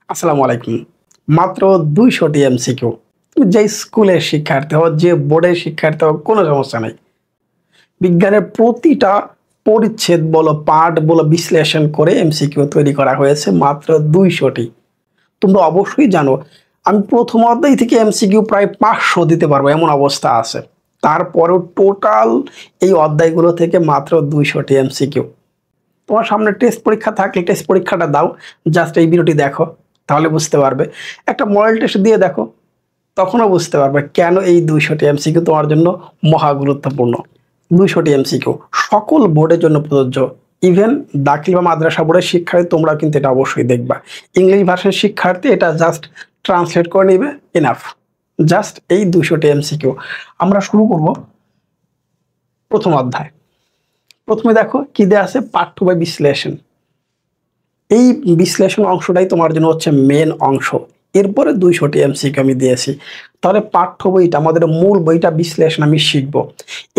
আসসালামু আলাইকুম। মাত্র ২০০টি এমসিকিউ। তুমি যে স্কুলের শিক্ষার্থী হও, যে বোর্ডের শিক্ষার্থী হও, কোনো সমস্যা নাই। বিজ্ঞানের প্রতিটা পরিচ্ছেদ বলো, পাঠ বলো বিশ্লেষণ করে এমসিকিউ তৈরি করা হয়েছে মাত্র ২০০টি। তোমরা অবশ্যই জানো আমি প্রথম অধ্যায় থেকে এমসিকিউ প্রায় ৫০০ দিতে পারবো এমন অবস্থা আছে। তারপরেও টোটাল এই অধ্যায়গুলো থেকে মাত্র ২০০টি এমসিকিউ। তোমার সামনে টেস্ট পরীক্ষা থাকলে টেস্ট পরীক্ষাটা দাও, জাস্ট এই ভিডিওটি দেখো, তাহলে বুঝতে পারবে। একটা মডেল টেস্ট দিয়ে দেখো, তখনও বুঝতে পারবে কেন এই ২০০টি এমসিকিউ তোমার জন্য মহা গুরুত্বপূর্ণ। ২০০টি এমসিকিউ সকল বোর্ডের জন্য প্রযোজ্য। ইভেন দাখিল বা মাদ্রাসা বোর্ডের শিক্ষার্থী তোমরা কিন্তু এটা অবশ্যই দেখবা। ইংলিশ ভাষার শিক্ষার্থী এটা জাস্ট ট্রান্সলেট করে নেবে, এনাফ। জাস্ট এই ২০০টি এমসিকিউ। আমরা শুরু করব প্রথম অধ্যায়। প্রথমে দেখো কি দেয়া আছে, পাঠ্য বই বিশ্লেষণ। এই বিশ্লেষণ অংশটাই তোমার জন্য হচ্ছে মেন অংশ। এরপরে ২০০টি এমসিকিউ আমি দিয়েছি। তাহলে পাঠ্য বইটা, আমাদের মূল বইটা বিশ্লেষণ আমি শিখব।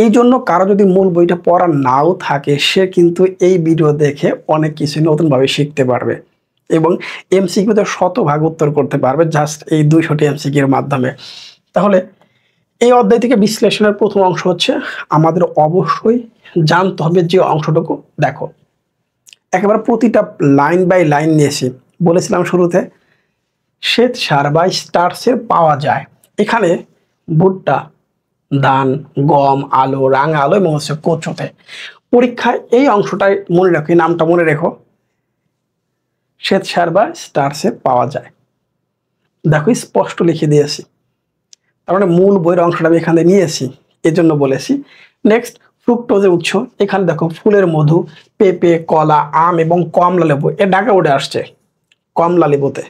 এই জন্য কারো যদি মূল বইটা পড়া নাও থাকে, সে কিন্তু এই ভিডিও দেখে অনেক কিছু নতুনভাবে শিখতে পারবে এবং এমসিকিউতে শতভাগ উত্তর করতে পারবে জাস্ট এই ২০০টি এমসিকিউর মাধ্যমে। তাহলে এই অধ্যায় থেকে বিশ্লেষণের প্রথম অংশ হচ্ছে আমাদের অবশ্যই জানতে হবে যে অংশটুকু। দেখো একেবারে প্রতিটা লাইন বাই লাইন নিয়েছি। বলেছিলাম শুরুতে শ্বেত সার বা স্টার্চের পাওয়া যায় এখানে ভুট্টা, ধান, গম, আলু, রাঙা আলু এবং হচ্ছে কচুতে। পরীক্ষায় এই অংশটাই মনে রাখো, এই নামটা মনে রেখো, শ্বেত সার বা স্টার্চে পাওয়া যায়। দেখো স্পষ্ট লিখে দিয়েছি, তার মানে মূল বইয়ের অংশটা আমি এখানে নিয়েছি, এজন্য বলেছি। নেক্সট ফ্রুক্টোজের উৎস। এখানে দেখো ফুলের মধু, পেঁপে, কলা, আম এবং কমলা লেবু, এ ঢাকা বোর্ডে আসছে। কমলা লেবুতে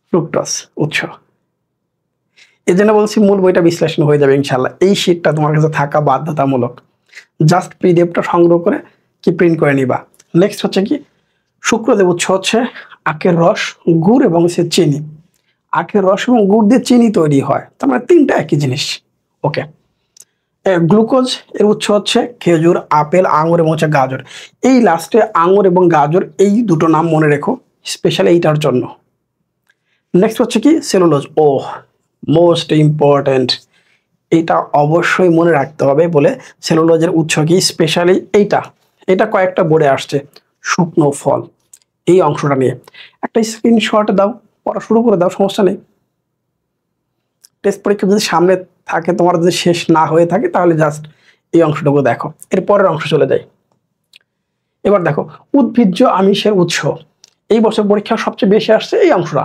ফ্রুক্টোজ উৎস। এই জন্য বলছি মূল বইটা বিশ্লেষণ হয়ে যাবে ইনশাল্লাহ। এই শীটটা তোমার কাছে থাকা বাধ্যতামূলক। জাস্ট পিডিএফটা সংগ্রহ করে কি প্রিন্ট করে নিবা। নেক্সট হচ্ছে কি, শুক্রদেব উৎস হচ্ছে আখের রস, গুড় এবং হচ্ছে চিনি। আখের রস এবং গুড় দিয়ে চিনি তৈরি হয়, তার মানে তিনটা একই জিনিস। ওকে। গ্লুকোজ এর উৎস হচ্ছে খেজুর, আপেল, আঙুর এবং হচ্ছে গাজর। এই লাস্টে আঙুর এবং গাজর, এই দুটো নাম মনে রেখো স্পেশালি এইটার জন্য। নেক্সট হচ্ছে কি, সেলুলোজ। ও মোস্ট ইম্পর্টেন্ট, এটা অবশ্যই মনে রাখতে হবে। বলে সেলুলোজের উৎস কি, স্পেশালি এইটা, এটা কয়েকটা বোর্ডে আসছে। শুকনো ফল, এই অংশটা নিয়ে একটা স্ক্রিনশট দাও, পড়া শুরু করে দাও, সমস্যা নেই। টেস্ট পরীক্ষা যদি সামনে থাকে, তোমার যদি শেষ না হয়ে থাকে, তাহলে জাস্ট এই অংশটুকু দেখো। এর পরের অংশ চলে যাই। এবার দেখো উদ্ভিজ্জ আমিষের উৎস। এই বছর পরীক্ষা সবচেয়ে বেশি আসছে এই অংশটা,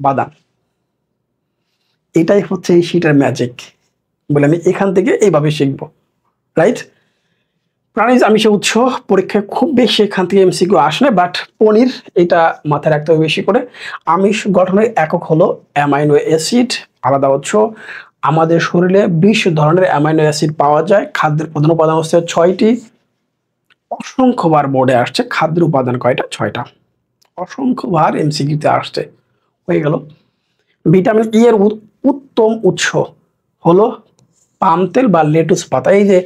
বাদাম। এটাই হচ্ছে এই শীটের ম্যাজিক বলে আমি এখান থেকে এইভাবে শিখবো, রাইট। প্রাণীজ আমিষের উৎস পরীক্ষায় খুব বেশি এখান থেকে এমসিকিউ আসে না, বাট পনির এটা মাথায় রাখতে হবে বেশি করে। আমিষ গঠনের একক হলো অ্যামাইনো অ্যাসিড। আলাদা উৎস, আমাদের শরীরে 20 ধরনের অ্যামাইনো অ্যাসিড পাওয়া যায়। খাদ্যের প্রধান উপাদান হচ্ছে 6টি। অসংখ্যবার বোর্ডে আসছে খাদ্যের উপাদান কয়টা, 6টা। অসংখ্যবার এমসিকিউতে আসছে, হয়ে গেল। ভিটামিন ই এর উত্তম উৎস হলো পাম তেল বা লেটুস পাতা। এই যে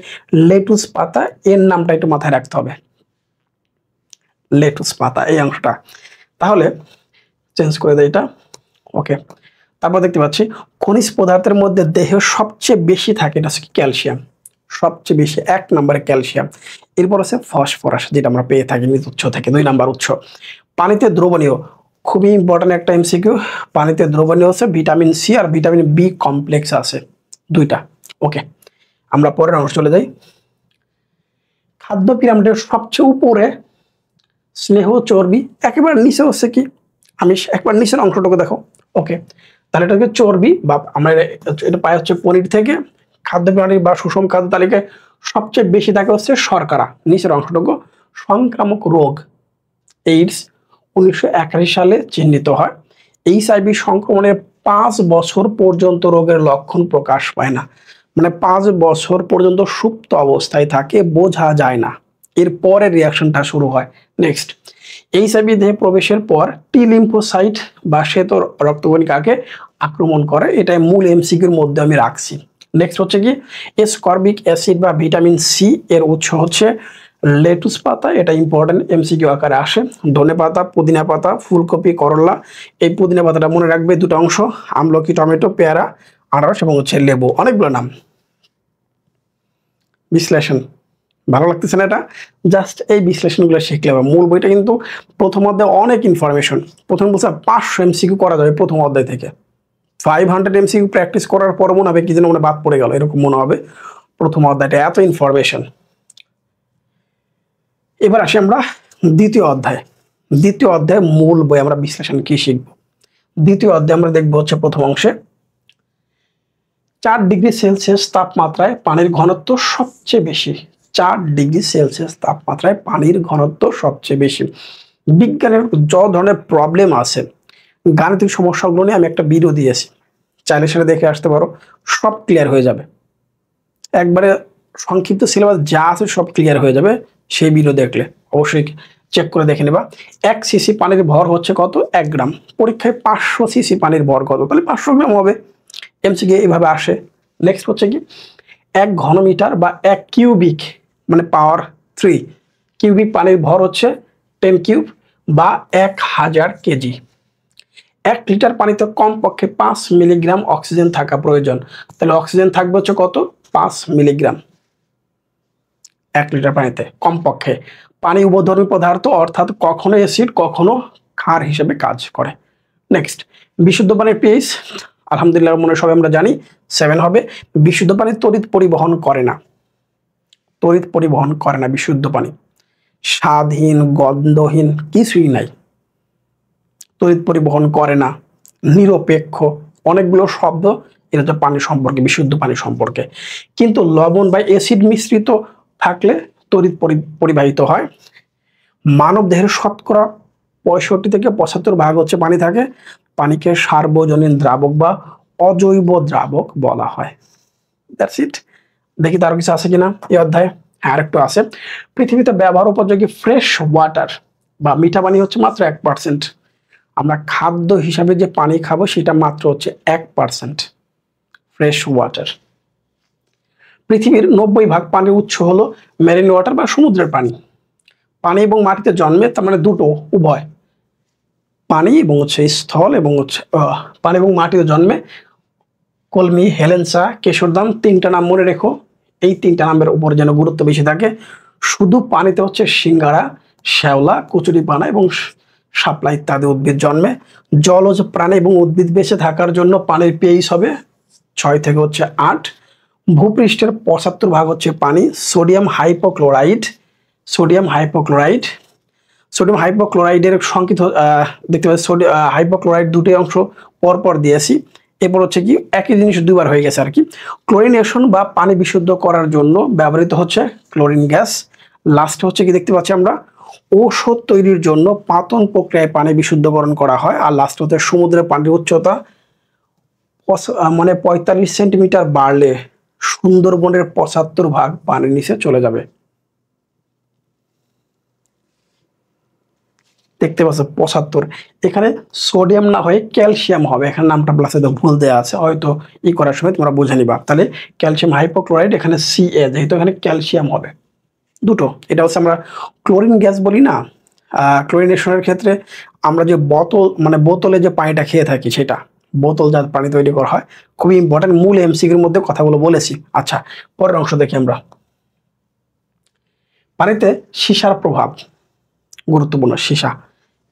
লেটুস পাতা, এর নামটা একটু মাথায় রাখতে হবে, লেটুস পাতা এই অংশটা। তাহলে চেঞ্জ করে দেয় এটা, ওকে। তারপর দেখতে পাচ্ছি খনিজ পদার্থের মধ্যে দেহে সবচেয়ে বেশি থাকে, এটা হচ্ছে ক্যালসিয়াম। সবচেয়ে বেশি 1 নম্বরে ক্যালসিয়াম। এরপর আছে ফসফরাস, যেটা আমরা পেয়ে থাকি নিজ উৎস থেকে, 2 নম্বর উৎস। পানিতে দ্রবণীয়, খুবই ইম্পর্টেন্ট একটা এমসিকিউ। পানিতে দ্রবণীয় হচ্ছে ভিটামিন সি আর ভিটামিন বি কমপ্লেক্স আছে, 2টা। ওকে, আমরা পরের অংশ চলে যাই। খাদ্য পিরামিডের সবচেয়ে উপরে স্নেহ চর্বি, একেবারে নিচে হচ্ছে কি আমিষ। একবার নিচের অংশটুকু দেখো, ওকে। তাহলে এটা হচ্ছে চর্বি, বা আমরা এটা পাই হচ্ছে পনির থেকে। খাদ্য পিরামিড বা সুষম খাদ্য তালিকায় সবচেয়ে বেশি থাকে হচ্ছে শর্করা, নিচের অংশটুকু। সংক্রামক রোগ, এইডস 1981 সালে চিহ্নিত হয়। এইচআইভি সংক্রমণের 5 বছর পর্যন্ত রোগের লক্ষণ প্রকাশ পায় না, মানে 5 বছর পর্যন্ত সুপ্ত অবস্থায় থাকে, বোঝা যায় না। এরপরে রিয়াকশনটা শুরু হয়। নেক্সট, এইচআইভি দেহে প্রবেশের পর টি লিম্ফোসাইট বা শ্বেত রক্তকণিকাকে আক্রমণ করে। এটাই মূল এমসিকিউর মধ্যে আমি রাখছি। নেক্সট হচ্ছে কি, এসকর্বিক অ্যাসিড বা ভিটামিন সি এর উৎস হচ্ছে লেটুস পাতা, এটা ইম্পর্টেন্ট, এমসিকিউ আকারে আসে। ধনে পাতা, পুদিনা পাতা, ফুলকপি, করলা। এই পুদিনা পাতাটা মনে রাখবে দুটো অংশ, আমলকি, টমেটো, পেয়ারা, আনারস এবং হচ্ছে লেবু, অনেকগুলো নাম। বিশ্লেষণ, ভালো লাগতেছে না এটা? জাস্ট এই বিশ্লেষণগুলো শিখলে হবে। মূল বইটা কিন্তু প্রথম অধ্যায়ে অনেক ইনফরমেশন। প্রথম বছর 500 এমসিকিউ করা যাবে প্রথম অধ্যায় থেকে। 500 এমসিকিউ প্র্যাকটিস করার পর মনে হবে কি যেন মনে বাদ পড়ে গেল, এরকম মনে হবে প্রথম অধ্যায়টা, এত ইনফরমেশন। এবার আসি আমরা দ্বিতীয় অধ্যায়। দ্বিতীয় অধ্যায় মূল বই আমরা বিশ্লেষণ কি শিখব? দ্বিতীয় অধ্যায় আমরা দেখবো হচ্ছে প্রথম অংশে 4 ডিগ্রি সেলসিয়াস তাপমাত্রায় পানির ঘনত্ব সবচেয়ে বেশি। 4 ডিগ্রি সেলসিয়াস তাপমাত্রায় পানির ঘনত্ব সবচেয়ে বেশি। বিজ্ঞানের যত ধরনের প্রবলেম আছে, গাণিতিক সমস্যাগুলো নিয়ে আমি একটা ভিডিও দিয়েছি, চাইলে সেটা দেখে আসতে পারো, সব ক্লিয়ার হয়ে যাবে। একবারে সংক্ষিপ্ত সিলেবাস যা আছে সব ক্লিয়ার হয়ে যাবে সেই ভিডিও দেখলে, অবশ্যই চেক করে দেখে নেবা। 1 সিসি পানির ভর হচ্ছে কত? 1 গ্রাম। পরীক্ষায় 500 সিসি পানির ভর কত? তাহলে 500 গ্রাম হবে। এমসিকিউ এইভাবে আসে। নেক্সট হচ্ছে কি, 1 ঘনমিটার বা 1 কিউবিক মানে পাওয়ার 3 কিউবিক পানির ভর হচ্ছে 10 কিউব বা 1000 কেজি। 1 লিটার পানিতে কমপক্ষে 5 মিলিগ্রাম অক্সিজেন থাকা প্রয়োজন। তাহলে অক্সিজেন থাকবে হচ্ছে কত? 5 মিলিগ্রাম 1 লিটার পানিতে কমপক্ষে। পানি উভধর্মী পদার্থ, অর্থাৎ কখনো অ্যাসিড কখনো ক্ষার হিসেবে কাজ করে। নেক্সট, বিশুদ্ধ পানির পিএইচ আলহামদুলিল্লাহ মনে সবাই আমরা জানি 7 হবে। বিশুদ্ধ পানি তড়িৎ পরিবহন করে না, তড়িৎ পরিবহন করে না বিশুদ্ধ পানি। স্বাদহীন, গন্ধহীন কিছুই নাই, তড়িৎ পরিবহন করে না, নিরপেক্ষ, অনেকগুলো শব্দ এটা হচ্ছে পানি সম্পর্কে, বিশুদ্ধ পানি সম্পর্কে। কিন্তু লবণ বা অ্যাসিড মিশ্রিত থাকলে তড়িৎ পরিবাহিত হয়। মানব দেহের শতকরা 65 থেকে 75 ভাগ হচ্ছে পানি থাকে। পানিকে সার্বজনীন দ্রাবক বা অজৈব দ্রাবক বলা হয়। That's it. দেখি তার কিছু আছে কিনা এই অধ্যায়ে। হ্যাঁ, আরেকটু আছে। পৃথিবীতে ব্যবহার উপযোগী ফ্রেশ ওয়াটার বা মিঠা পানি হচ্ছে মাত্র 1%। আমরা খাদ্য হিসাবে যে পানি খাবো সেটা মাত্র হচ্ছে 1% ফ্রেশ ওয়াটার। পৃথিবীর 90 ভাগ পানির উৎস হলো মেরিন ওয়াটার বা সমুদ্রের পানি। পানি এবং মাটিতে জন্মে, তার মানে দুটো, উভয়, পানি এবং হচ্ছে স্থল এবং হচ্ছে পানি এবং মাটিতে জন্মে। কলমি, হেলেঞ্চা, কেশরদাম, 3টা নাম মনে রেখো। এই 3টা নামের উপর যেন গুরুত্ব বেশি থাকে। শুধু পানিতে হচ্ছে সিঙ্গারা, শ্যাওলা, কচুরিপানা এবং শাপলা ইত্যাদি উদ্ভিদ জন্মে। জলজ প্রাণী এবং উদ্ভিদ বেঁচে থাকার জন্য পানির পিএইচ হবে 6 থেকে হচ্ছে 8। ভূপৃষ্ঠের 75 ভাগ হচ্ছে পানি। Sodium hypochlorite, sodium hypochlorite, sodium হাইপোক্লোরাইডের সংকেত দেখতে পাচ্ছি। হাইপোক্লোরাইড দুটোই অংশ পরপর দিয়েছি। এরপর হচ্ছে কি, একই জিনিস দুবার হয়ে গেছে আর কি। ক্লোরিনেশন বা পানি বিশুদ্ধ করার জন্য ব্যবহৃত হচ্ছে ক্লোরিন গ্যাস। লাস্ট হচ্ছে কি দেখতে পাচ্ছি আমরা, ঔষধ তৈরির জন্য পাতন প্রক্রিয়ায় পানি বিশুদ্ধকরণ করা হয়। আর লাস্ট হচ্ছে সমুদ্রের পানির উচ্চতা 45 সেন্টিমিটার বাড়লে সুন্দরবনের 75 ভাগ পানির নিচে চলে যাবে। দেখতে পাচ্ছ 75। এখানে সোডিয়াম না হয়ে ক্যালসিয়াম হবে, এখানে নামটা প্লাসে ভুল দেওয়া আছে, হয়তো ই করার সময় তোমরা বুঝে নিবা। তাহলে ক্যালসিয়াম হাইপোক্লোরাইড, এখানে Ca, যেহেতু এখানে ক্যালসিয়াম হবে দুটো। এটা হচ্ছে আমরা ক্লোরিন গ্যাস বলি না। ক্লোরিনেশনের ক্ষেত্রে আমরা যে বোতলে যে পানিটা খেয়ে থাকি, সেটা বোতলজাত পানি তৈরি করা হয়। খুবই ইম্পর্টেন্ট, মূল এমসিকিউর মধ্যে কথাগুলো বলেছি। আচ্ছা, পরের অংশ দেখি আমরা। পানিতে সীসার প্রভাব গুরুত্বপূর্ণ। সীসা,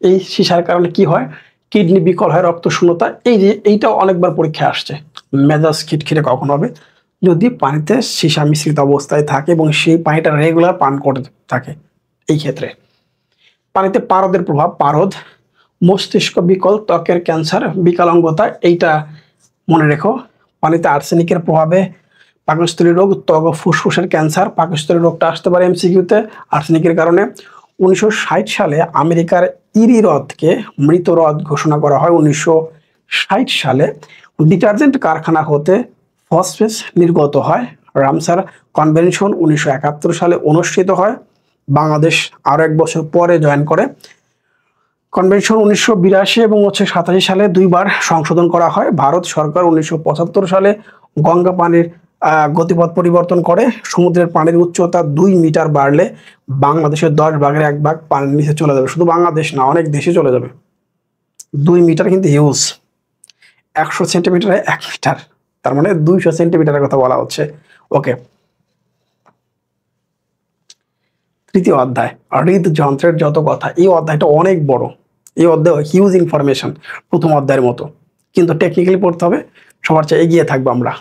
এই সীসার কারণে কি হয়? কিডনি বিকল হয়, রক্ত শূন্যতা। এই যে এইটা অনেকবার পরীক্ষা আসছে। মেজাজ খিটখিটে কখন হবে? যদি পানিতে সীসা মিশ্রিত অবস্থায় থাকে এবং সেই পানিটা রেগুলার পান করতে থাকে। এই ক্ষেত্রে পানিতে পারদের প্রভাব। পারদ, মস্তিষ্ক বিকল, ত্বকের ক্যান্সার, বিকলাঙ্গতা, এইটা মনে রেখো। পানিতে আর্সেনিকের প্রভাবে পাকস্থলী রোগ, ত্বক ও ফুসফুসের ক্যান্সার। পাকস্থলী রোগটা আসতে পারে এমসিকিউতে আর্সেনিকের কারণে। 1960 সালে আমেরিকার ইরি হ্রদকে মৃত হ্রদ ঘোষণা করা হয়। 1960 সালে ডিটারজেন্ট কারখানা হতে ফসফেট নির্গত হয়। রামসার কনভেনশন 1971 সালে অনুষ্ঠিত হয়। বাংলাদেশ আরো 1 বছর পরে জয়েন করে। কনভেনশন 1982 এবং 87 সালে 2বার সংশোধন করা হয়। ভারত সরকার 1975 সালে গঙ্গা পানির গতিপথ পরিবর্তন করে। সমুদ্রের পানির উচ্চতা 2 মিটার বাড়লে বাংলাদেশের 10 ভাগের 1 ভাগ পানির নিচে চলে যাবে। শুধু বাংলাদেশ না, অনেক দেশে চলে যাবে। 2 মিটার কিন্তু হিউজ। 100 সেন্টিমিটারে 1 মিটার, তার মানে 200 সেন্টিমিটারের কথা বলা হচ্ছে। ওকে, তৃতীয় অধ্যায় হৃদযন্ত্রের যত কথা। এই অধ্যায়টা অনেক বড়। এই অধ্যায় হিউজ ইনফরমেশন, প্রথম অধ্যায়ের মতো, কিন্তু টেকনিক্যালি পড়তে হবে, সবার চেয়ে এগিয়ে থাকবো আমরা।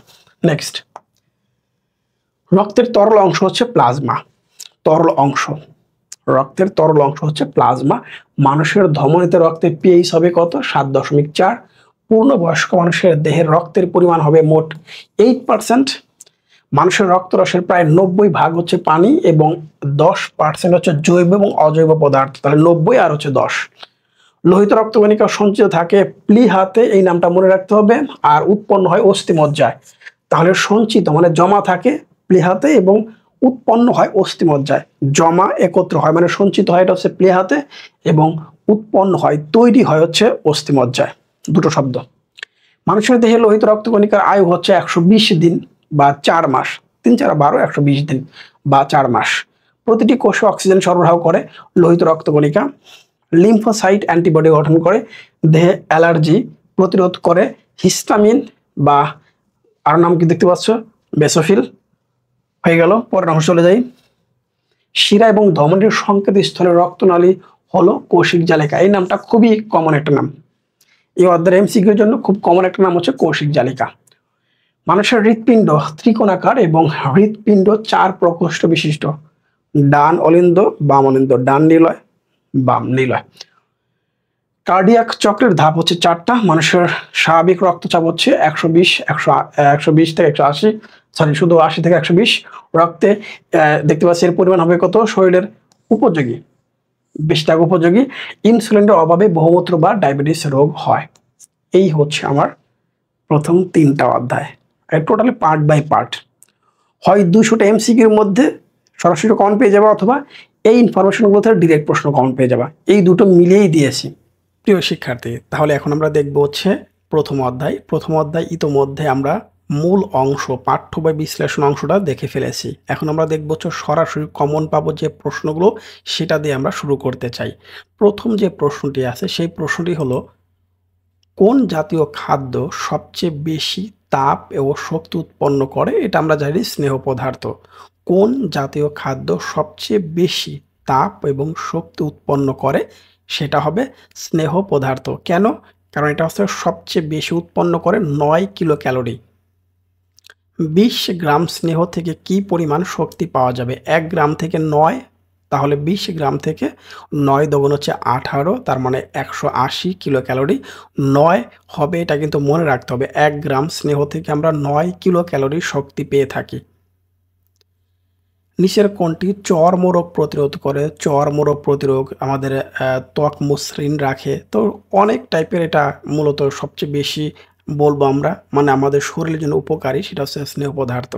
নেক্সট, রক্তের তরল অংশ হচ্ছে প্লাজমা। তরল অংশ, রক্তের তরল অংশ হচ্ছে প্লাজমা। মানুষের ধমনীতে রক্তের পিএইচ হবে কত? 7.4। পূর্ণবয়স্ক মানুষের দেহের রক্তের পরিমাণ হবে মোট 8%। মানুষের রক্তরসের প্রায় 90 ভাগ হচ্ছে পানি এবং 10% হচ্ছে জৈব এবং অজৈব পদার্থ। তাহলে 90 আর হচ্ছে 10। লোহিত রক্তকণিকা সঞ্চিত থাকে প্লীহাতে, এই নামটা মনে রাখতে হবে, আর উৎপন্ন হয় অস্থিমজ্জায়। তাহলে সঞ্চিত মানে জমা থাকে প্লীহাতে এবং উৎপন্ন হয় অস্থিমজ্জায়। জমা একত্র হয় মানে সঞ্চিত হয়, এটা হচ্ছে প্লীহাতে, এবং উৎপন্ন হয়, তৈরি হয় হচ্ছে অস্থিমজ্জায়। দুটো শব্দ। মানুষের দেহে লোহিত রক্তকণিকার আয়ু হচ্ছে 120 দিন বা 4 মাস। 3 4 12, 120 দিন বা 4 মাস। প্রতিটি কোষে অক্সিজেন সরবরাহ করে লোহিত রক্তকণিকা। লিম্ফোসাইট অ্যান্টিবডি গঠন করে, দেহে অ্যালার্জি প্রতিরোধ করে, হিস্টামিন বা আর নাম কি দেখতে পাচ্ছ, বেসোফিল। হয়ে গেল, পরের অংশ চলে যাই। শিরা এবং ধমনীর সংকেত স্থলে রক্তনালী হলো কৌশিক জালিকা। এই নামটা খুবই কমন একটা নাম। এই অধ্যায়ের এমসিকিউর জন্য খুব কমন একটা নাম হচ্ছে কৌশিক জালিকা। মানুষের হৃৎপিণ্ড ত্রিকোণাকার এবং হৃৎপিণ্ড 4 প্রকোষ্ঠ বিশিষ্ট। ডান অলিন্দ, বাম অলিন্দ, ডান নিলয়, বাম নিলয়। কার্ডিয়াক চক্রের ধাপ হচ্ছে 4টা। মানুষের স্বাভাবিক রক্তচাপ হচ্ছে 120 থেকে 180, সরি শুধু 80 থেকে 120। রক্তে দেখতে পাচ্ছি এর পরিমাণ হবে কত? শরীরের উপযোগী, 20 উপযোগী। ইনসুলিনের অভাবে বহুমূত্র বা ডায়াবেটিস রোগ হয়। এই হচ্ছে আমার প্রথম 3টা অধ্যায়। Totally part by part. হয় 200টা এমসিকিউর মধ্যে সরাসরি কমন পেয়ে যাবা, অথবা এই ইনফরমেশনগুলো থেকে ডিরেক্ট প্রশ্ন কমন পেয়ে যাবা। এই দুটো মিলিয়েই দিয়েছি। প্রিয় শিক্ষার্থী, তাহলে এখন আমরা দেখব হচ্ছে প্রথম অধ্যায়। প্রথম অধ্যায় ইতোমধ্যে আমরা মূল অংশ, পাঠ্য বা বিশ্লেষণ অংশটা দেখে ফেলেছি। এখন আমরা দেখব হচ্ছে সরাসরি কমন পাবো যে প্রশ্নগুলো, সেটা দিয়ে আমরা শুরু করতে চাই। প্রথম যে প্রশ্নটি আছে সেই প্রশ্নটি হলো, কোন জাতীয় খাদ্য সবচেয়ে বেশি তাপ এবং শক্তি উৎপন্ন করে? এটা আমরা জানি স্নেহ পদার্থ। কোন জাতীয় খাদ্য সবচেয়ে বেশি তাপ এবং শক্তি উৎপন্ন করে? সেটা হবে স্নেহ পদার্থ। কেন? কারণ এটা হচ্ছে সবচেয়ে বেশি উৎপন্ন করে 9 কিলো ক্যালোরি। 20 গ্রাম স্নেহ থেকে কি পরিমাণ শক্তি পাওয়া যাবে? 1 গ্রাম থেকে 9, তাহলে 20 গ্রাম থেকে 9 দ্বিগুণ হচ্ছে 18, তার মানে 180 কিলো ক্যালোরি। 9 হবে, এটা কিন্তু মনে রাখতে হবে। 1 গ্রাম স্নেহ থেকে আমরা 9 কিলো ক্যালোরি শক্তি পেয়ে থাকি। নিচের কোনটি চর্মরোগ প্রতিরোধ করে? চর্মরোগ প্রতিরোধ আমাদের ত্বক মসৃণ রাখে। তো অনেক টাইপের, এটা মূলত সবচেয়ে বেশি বলবো আমরা, মানে আমাদের শরীরের জন্য উপকারী, সেটা হচ্ছে স্নেহ পদার্থ।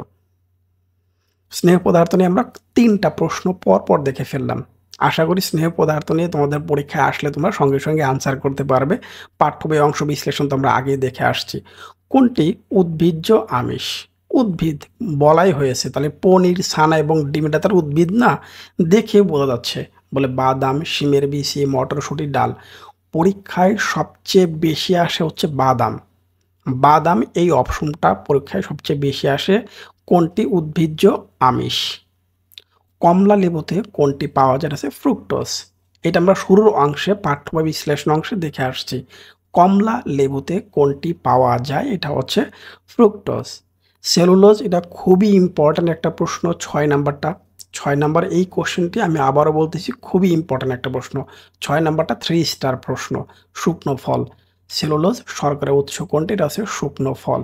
স্নেহ পদার্থ নিয়ে আমরা 3টা প্রশ্ন পর দেখে ফেললাম। আশা করি স্নেহ পদার্থ নিয়ে তোমাদের পরীক্ষায় আসলে তোমরা সঙ্গে সঙ্গে আনসার করতে পারবে। পাঠ্য বই অংশ বিশ্লেষণ তো আমরা আগেই দেখে আসছি। কোনটি উদ্ভিজ্জ আমিষ? উদ্ভিদ বলাই হয়েছে, তাহলে পনির, ছানা এবং ডিম, এটা তার উদ্ভিদ না? দেখে বোঝা যাচ্ছে। বলে বাদাম, শিমের বিচি, মটরশুঁটি, ডাল। পরীক্ষায় সবচেয়ে বেশি আসে হচ্ছে বাদাম। বাদাম এই অপশনটা পরীক্ষায় সবচেয়ে বেশি আসে। কোনটি উদ্ভিজ্জ আমিষ? কমলা লেবুতে কোনটি পাওয়া যায়? আছে ফ্রুক্টোজ। এটা আমরা শুরুর অংশে পাঠ্য বা বিশ্লেষণ অংশে দেখে আসছি। কমলা লেবুতে কোনটি পাওয়া যায়? এটা হচ্ছে ফ্রুক্টোজ। সেলুলোজ, এটা খুবই ইম্পর্ট্যান্ট একটা প্রশ্ন, 6 নাম্বারটা। 6 নাম্বার এই কোশ্চেনটি আমি আবারও বলতেছি, খুবই ইম্পর্ট্যান্ট একটা প্রশ্ন। 6 নাম্বারটা 3 স্টার প্রশ্ন। শুকনো ফল, সেলুলোজ শর্করার উৎস কোনটি? এটা হচ্ছে শুকনো ফল।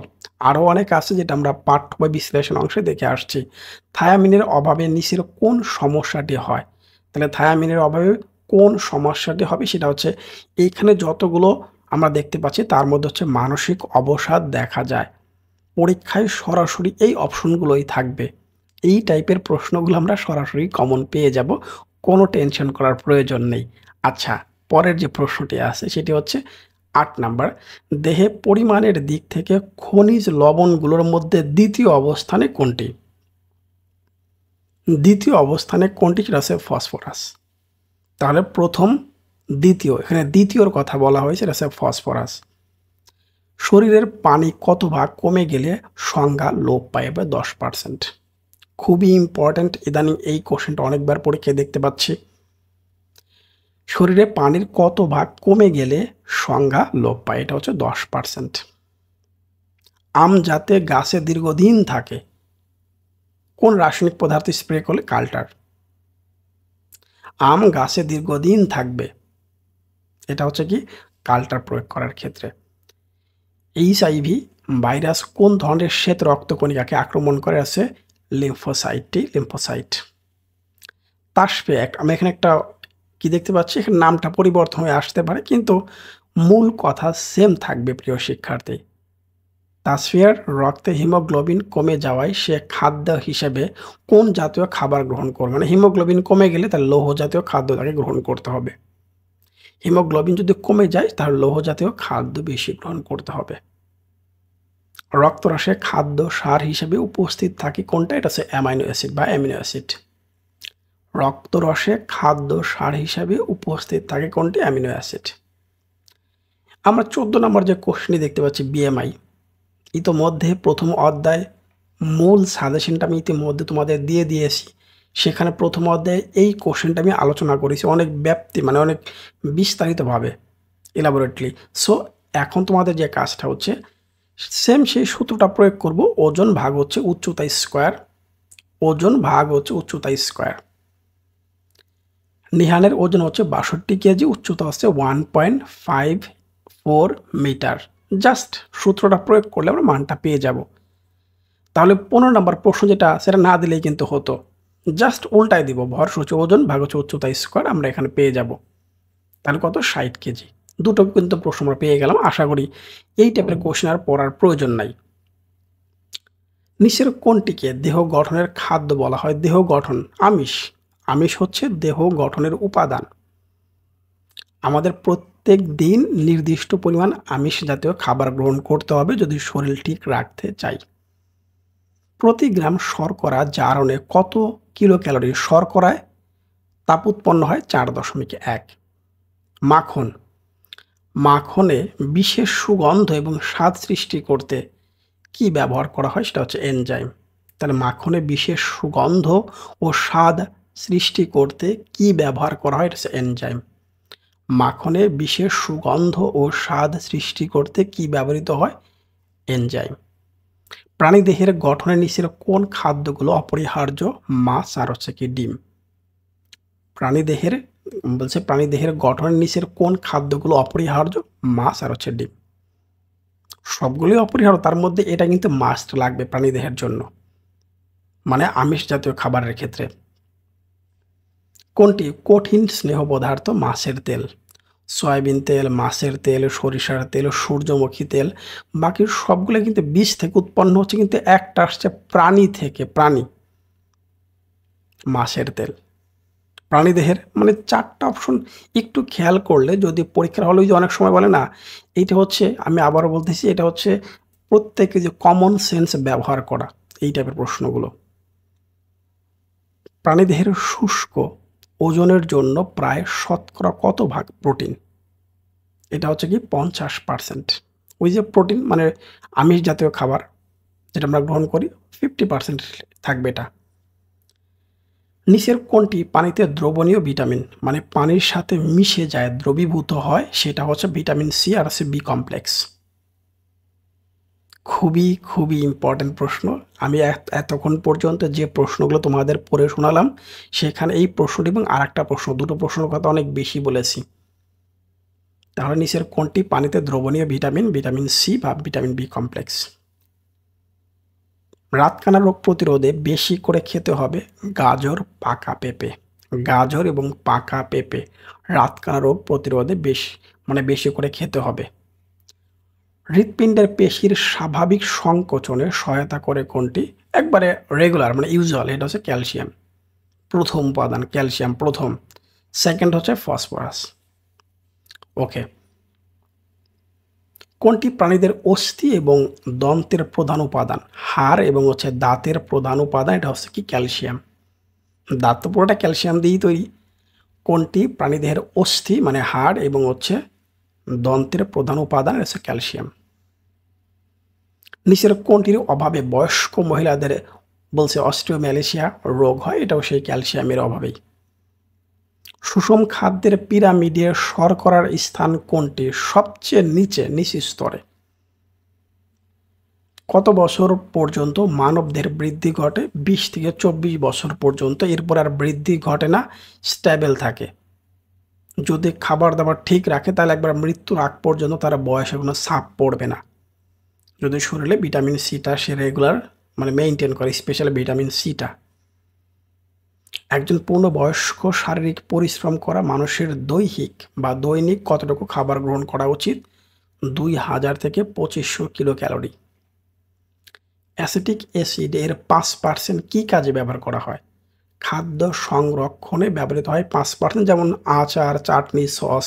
আরও অনেক আছে যেটা আমরা পাঠ্য বা বিশ্লেষণ অংশে দেখে আসছি। থায়ামিনের অভাবে নিচের কোন সমস্যাটি হয়? তাহলে থায়ামিনের অভাবে কোন সমস্যাটি হবে? সেটা হচ্ছে এইখানে যতগুলো আমরা দেখতে পাচ্ছি তার মধ্যে হচ্ছে মানসিক অবসাদ দেখা যায়। পরীক্ষায় সরাসরি এই অপশনগুলোই থাকবে। এই টাইপের প্রশ্নগুলো আমরা সরাসরি কমন পেয়ে যাব, কোনো টেনশন করার প্রয়োজন নেই। আচ্ছা, পরের যে প্রশ্নটি আছে সেটি হচ্ছে, 8 নাম্বার, দেহে পরিমাণের দিক থেকে খনিজ লবণগুলোর মধ্যে দ্বিতীয় অবস্থানে কোনটি? দ্বিতীয় অবস্থানে কোনটি? সেটা হচ্ছে ফসফরাস। তাহলে প্রথম, দ্বিতীয়, এখানে দ্বিতীয়র কথা বলা হয়েছে, এটা হচ্ছে ফসফরাস। শরীরের পানি কত ভাগ কমে গেলে সংজ্ঞা লোপ পাইবে? 10%। খুবই ইম্পর্ট্যান্ট, ইদানিং এই কোশ্চেনটা অনেকবার পরীক্ষায় দেখতে পাচ্ছি। শরীরে পানির কত ভাগ কমে গেলে সংজ্ঞা লোপ পায়? এটা হচ্ছে 10%। আম যাতে গাছে দীর্ঘদিন থাকে, কোন রাসায়নিক পদার্থ স্প্রে করলে? কাল্টার। আম গাছে দীর্ঘদিন থাকবে, এটা হচ্ছে কি? কাল্টার প্রয়োগ করার ক্ষেত্রে। এইচআইভি ভাইরাস কোন ধরনের শ্বেত রক্তকণিকাকে আক্রমণ করে? আছে লিম্ফোসাইট। তাসফে আমি এখানে একটা কি দেখতে পাচ্ছি, এখানে নামটা পরিবর্তন হয়ে আসতে পারে, কিন্তু মূল কথা সেম থাকবে প্রিয় শিক্ষার্থী। তাসফিয়ার রক্তে হিমোগ্লোবিন কমে যাওয়ায় সে খাদ্য হিসেবে কোন জাতীয় খাবার গ্রহণ করবে? মানে হিমোগ্লোবিন কমে গেলে তার লৌহ জাতীয় খাদ্য তাকে গ্রহণ করতে হবে। হিমোগ্লোবিন যদি কমে যায় তাহলে লৌহ জাতীয় খাদ্য বেশি গ্রহণ করতে হবে। রক্তরসে খাদ্য সার হিসেবে উপস্থিত থাকে কোনটা? এটা হচ্ছে অ্যামাইনো অ্যাসিড বা অ্যামিনো অ্যাসিড। রক্তরসে খাদ্য সার হিসাবে উপস্থিত থাকে কোনটি? Amino acid. আমরা 14 নম্বর যে কোশ্চেনটি দেখতে পাচ্ছি, বিএমআই, ইতোমধ্যে প্রথম অধ্যায় মূল সাজেশনটা আমি ইতিমধ্যে তোমাদের দিয়ে দিয়েছি। সেখানে প্রথম অধ্যায়ে এই কোশ্চেনটা আমি আলোচনা করেছি অনেক ব্যাপ্তি, মানে অনেক বিস্তারিতভাবে, এলাবোরেটলি। সো এখন তোমাদের যে কাজটা হচ্ছে, সেম সেই সূত্রটা প্রয়োগ করব। ওজন ভাগ হচ্ছে উচ্চতা স্কোয়ার, ওজন ভাগ হচ্ছে উচ্চতা স্কোয়ার। নিহানের ওজন হচ্ছে 62 কেজি, উচ্চতা হচ্ছে 1.54 মিটার। জাস্ট সূত্রটা প্রয়োগ করলে আমরা মানটা পেয়ে যাব। তাহলে 15 নম্বর প্রশ্ন যেটা, সেটা না দিলেই কিন্তু হতো, জাস্ট উল্টায় দিব, ভর হচ্ছে ওজন ভাগ হচ্ছে উচ্চতা স্কোয়ার, আমরা এখানে পেয়ে যাব। তাহলে কত? 60 কেজি। দুটো কিন্তু প্রশ্ন আমরা পেয়ে গেলাম। আশা করি এই টাইপের কোশ্চেন আর পড়ার প্রয়োজন নাই। নিচের কোনটিকে দেহ গঠনের খাদ্য বলা হয়? দেহ গঠন, আমিষ। আমিষ হচ্ছে দেহ গঠনের উপাদান। আমাদের প্রত্যেক দিন নির্দিষ্ট পরিমাণ আমিষ জাতীয় খাবার গ্রহণ করতে হবে যদি শরীর ঠিক রাখতে চাই। প্রতি গ্রাম শর্করা জারণে কত কিলো ক্যালোরি শর্করায় তাপ উৎপন্ন হয়? 4.1। মাখন, মাখনে বিশেষ সুগন্ধ এবং স্বাদ সৃষ্টি করতে কি ব্যবহার করা হয়? সেটা হচ্ছে এনজাইম। তাহলে মাখনে বিশেষ সুগন্ধ ও স্বাদ সৃষ্টি করতে কি ব্যবহার করা হয়? এটা হচ্ছে এনজাইম। মাখনে বিশেষ সুগন্ধ ও স্বাদ সৃষ্টি করতে কি ব্যবহৃত হয়? এনজাইম। প্রাণীদেহের গঠনের নিচের কোন খাদ্যগুলো অপরিহার্য? মাছ আর হচ্ছে কি ডিম। প্রাণীদেহের গঠনের নিচের কোন খাদ্যগুলো অপরিহার্য? মাছ আর হচ্ছে ডিম। সবগুলোই অপরিহার্য, তার মধ্যে এটা কিন্তু মাস্ট লাগবে প্রাণীদেহের জন্য, মানে আমিষ জাতীয় খাবারের ক্ষেত্রে। কোনটি কঠিন স্নেহ পদার্থ? মাছের তেল, সয়াবিন তেল, মাছের তেল, সরিষার তেল, সূর্যমুখী তেল। বাকি সবগুলো কিন্তু বীজ থেকে উৎপন্ন হচ্ছে, কিন্তু একটা আসছে প্রাণী থেকে, প্রাণী, মাছের তেল। প্রাণীদেহের মানে 4টা অপশন একটু খেয়াল করলে, যদি পরীক্ষার হলে যে অনেক সময় বলে না, এইটা হচ্ছে, আমি আবারও বলতেছি, এটা হচ্ছে প্রত্যেকে যে কমন সেন্স ব্যবহার করা, এই টাইপের প্রশ্নগুলো। প্রাণীদেহের শুষ্ক ওজনের জন্য প্রায় শতকরা কত ভাগ প্রোটিন? এটা হচ্ছে কি 50%। ওই যে প্রোটিন মানে আমিষ জাতীয় খাবার যেটা আমরা গ্রহণ করি, 50% থাকবে এটা। নিচের কোনটি পানিতে দ্রবণীয় ভিটামিন, মানে পানির সাথে মিশে যায়, দ্রবীভূত হয়? সেটা হচ্ছে ভিটামিন সি আর হচ্ছে বি কমপ্লেক্স। খুবই খুবই ইম্পর্টেন্ট প্রশ্ন। আমি এতক্ষণ পর্যন্ত যে প্রশ্নগুলো তোমাদের পড়ে শোনালাম, সেখানে এই প্রশ্নটি এবং আর একটা প্রশ্ন, দুটো প্রশ্নের কথা অনেক বেশি বলেছি। তাহলে নিচের কোনটি পানিতে দ্রবণীয় ভিটামিন? ভিটামিন সি বা ভিটামিন বি কমপ্লেক্স। রাতকানা রোগ প্রতিরোধে বেশি করে খেতে হবে গাজর, পাকা পেঁপে। গাজর এবং পাকা পেঁপে রাতকানা রোগ প্রতিরোধে বেশি করে খেতে হবে। হৃৎপিণ্ডের পেশির স্বাভাবিক সংকোচনে সহায়তা করে কোনটি? একবারে রেগুলার মানে ইউজুয়াল, এটা হচ্ছে ক্যালসিয়াম। প্রথম উপাদান ক্যালসিয়াম প্রথম, 2nd হচ্ছে ফসফরাস। ওকে, কোনটি প্রাণীদের অস্থি এবং দন্তের প্রধান উপাদান? হাড় এবং দাঁতের প্রধান উপাদান এটা হচ্ছে কি ক্যালসিয়াম। দাঁত তো পুরোটা ক্যালসিয়াম দিয়েই তৈরি। কোনটি প্রাণীদেহের অস্থি মানে হাড় এবং দন্তের প্রধান উপাদান হচ্ছে ক্যালসিয়াম। নিচের কোনটির অভাবে বয়স্ক মহিলাদের বলছে অস্টিওম্যালেশিয়া রোগ হয়? এটাও সেই ক্যালসিয়ামের অভাবেই। সুষম খাদ্যের পিরামিডে শর্করার স্থান কোনটি? সবচেয়ে নিচ স্তরে। কত বছর পর্যন্ত মানবদের বৃদ্ধি ঘটে? 20 থেকে 24 বছর পর্যন্ত। এরপর আর বৃদ্ধি ঘটে না, স্ট্যাবল থাকে। যদি খাবার দাবার ঠিক রাখে তাহলে একবার মৃত্যুর আগ পর্যন্ত তারা বয়সে কোনো ছাপ পড়বে না, যদি শরীরে ভিটামিন সিটা সে রেগুলার মেনটেন করে, স্পেশালি ভিটামিন সিটা। একজন পূর্ণবয়স্ক শারীরিক পরিশ্রম করা মানুষের দৈনিক কতটুকু খাবার গ্রহণ করা উচিত? 2000 থেকে 2500 কিলো ক্যালোরি। অ্যাসিটিক অ্যাসিড এর 5% কী কাজে ব্যবহার করা হয়? খাদ্য সংরক্ষণে ব্যবহৃত হয় 5%, যেমন আচার, চাটনি, সস।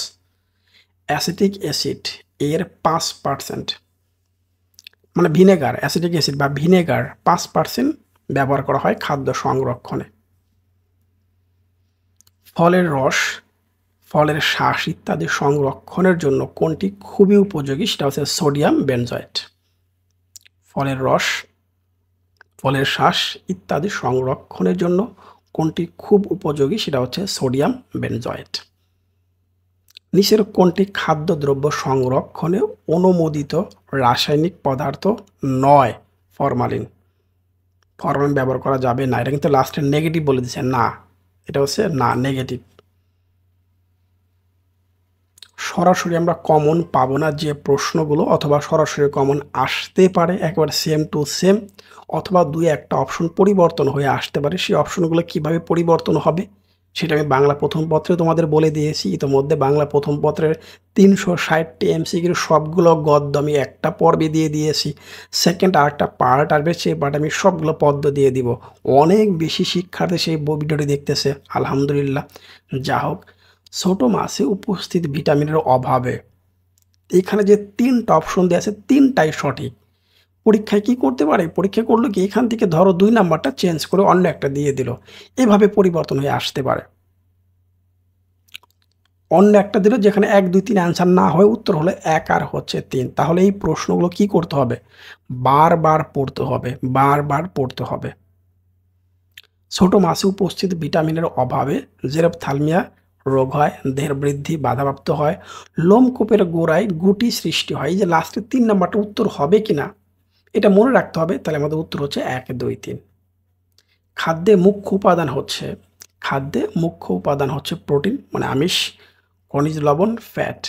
অ্যাসিটিক অ্যাসিড এর 5% ভিনেগার, অ্যাসিটিক অ্যাসিড বা ভিনেগার 5% ব্যবহার করা হয় খাদ্য সংরক্ষণে। ফলের রস, ফলের শ্বাস ইত্যাদি সংরক্ষণের জন্য কোনটি খুবই উপযোগী? সেটা হচ্ছে সোডিয়াম বেনজয়েট। ফলের রস, ফলের শ্বাস ইত্যাদি সংরক্ষণের জন্য কোনটি খুব উপযোগী? সেটা হচ্ছে সোডিয়াম বেনজয়েট। নিচের কোনটি খাদ্যদ্রব্য সংরক্ষণে অনুমোদিত রাসায়নিক পদার্থ নয়? ফরমালিন। ফরমালিন ব্যবহার করা যাবে না। এটা কিন্তু লাস্টে নেগেটিভ বলে দিচ্ছে, না, এটা হচ্ছে না, নেগেটিভ। সরাসরি আমরা কমন পাবো না যে প্রশ্নগুলো, অথবা সরাসরি কমন আসতে পারে একেবারে সেম টু সেম, অথবা 2-1টা অপশন পরিবর্তন হয়ে আসতে পারে। সেই অপশনগুলো কিভাবে পরিবর্তন হবে সেটা আমি বাংলা প্রথম পত্রে তোমাদের বলে দিয়েছি। ইতিমধ্যে বাংলা প্রথম পত্রের 360টি এমসিকিউর সবগুলো গদ্য আমি একটা পর্বে দিয়ে দিয়েছি। সেকেন্ড আরেকটা পার্ট আসবে, সেই পার্ট আমি সবগুলো পদ্য দিয়ে দিব। অনেক বেশি শিক্ষার্থী সেই ভিডিওটি দেখতেছে, আলহামদুলিল্লাহ। যা হোক, ছোট মাছে উপস্থিত ভিটামিনের অভাবে এখানে যে 3টা অপশন দেওয়া আছে 3টাই সঠিক। পরীক্ষায় কি করতে পারে? পরীক্ষা করলো কি, এখান থেকে ধরো 2 নাম্বারটা চেঞ্জ করে অন্য একটা দিয়ে দিল, এভাবে পরিবর্তন হয়ে আসতে পারে। অন্য একটা দিল যেখানে 1, 2, 3 অ্যান্সার না হয় উত্তর হলো 1 আর 3। তাহলে এই প্রশ্নগুলো কি করতে হবে? বারবার পড়তে হবে। ছোট মাছে উপস্থিত ভিটামিনের অভাবে জেরপ্থ্যালমিয়া রোগ হয়, দেহের বৃদ্ধি বাধাপ্রাপ্ত হয়, লোমকূপের গোড়ায় গুটি সৃষ্টি হয়। এই যে লাস্টের 3 নাম্বারটা উত্তর হবে কিনা এটা মনে রাখতে হবে। তাহলে আমাদের উত্তর হচ্ছে 1, 2, 3। খাদ্যে মুখ্য উপাদান হচ্ছে প্রোটিন আমিষ, খনিজ লবণ, ফ্যাট।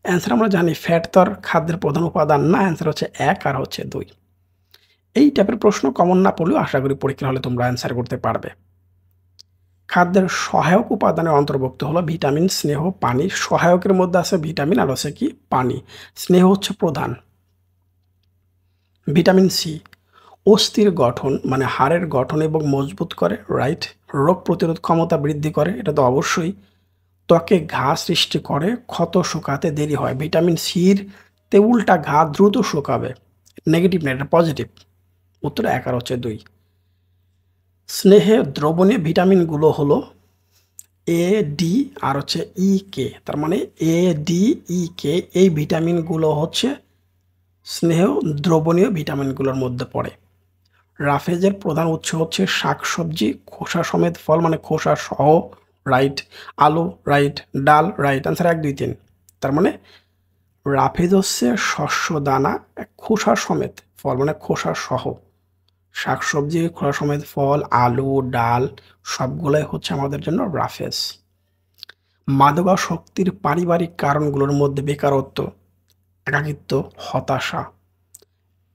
অ্যান্সার আমরা জানি, ফ্যাট তো আর খাদ্যের প্রধান উপাদান না। অ্যান্সার হচ্ছে 1 আর 2। এই টাইপের প্রশ্ন কমন না পড়লেও আশা করি পরীক্ষা হলে তোমরা অ্যান্সার করতে পারবে। খাদ্যের সহায়ক উপাদানের অন্তর্ভুক্ত হলো ভিটামিন, স্নেহ, পানি। সহায়কের মধ্যে আছে ভিটামিন আর কি পানি। স্নেহ হচ্ছে প্রধান। ভিটামিন সি অস্থির গঠন হাড়ের গঠন এবং মজবুত করে, রাইট। রোগ প্রতিরোধ ক্ষমতা বৃদ্ধি করে, এটা তো অবশ্যই। ত্বকে ঘা সৃষ্টি করে, ক্ষত শুকাতে দেরি হয়। ভিটামিন সির তে উল্টা ঘা দ্রুত শুকাবে, নেগেটিভ না, এটা পজিটিভ। উত্তর 1 আর 2। স্নেহে দ্রবণীয় ভিটামিনগুলো হলো এ, ডি আর ই, কে। তার এ, ডি, ই, কে এই ভিটামিনগুলো হচ্ছে স্নেহ দ্রবণীয় ভিটামিনগুলোর মধ্যে পড়ে। রাফেজের প্রধান উৎস হচ্ছে শাকসবজি, খোসা সমেত ফল খোসা সহ, রাইট। আলু, রাইট। ডাল, রাইট। অ্যান্সার 1, 2, 3। তার রাফেজ হচ্ছে শস্য দানা, খোসা সমেত ফল খোসা সহ। শাকসবজি, খোসা সমেত ফল, আলু, ডাল সবগুলোই হচ্ছে আমাদের জন্য রাফেজ। মাদকাসক্তির পারিবারিক কারণগুলোর মধ্যে বেকারত্ব, একাকিত্ব, হতাশা।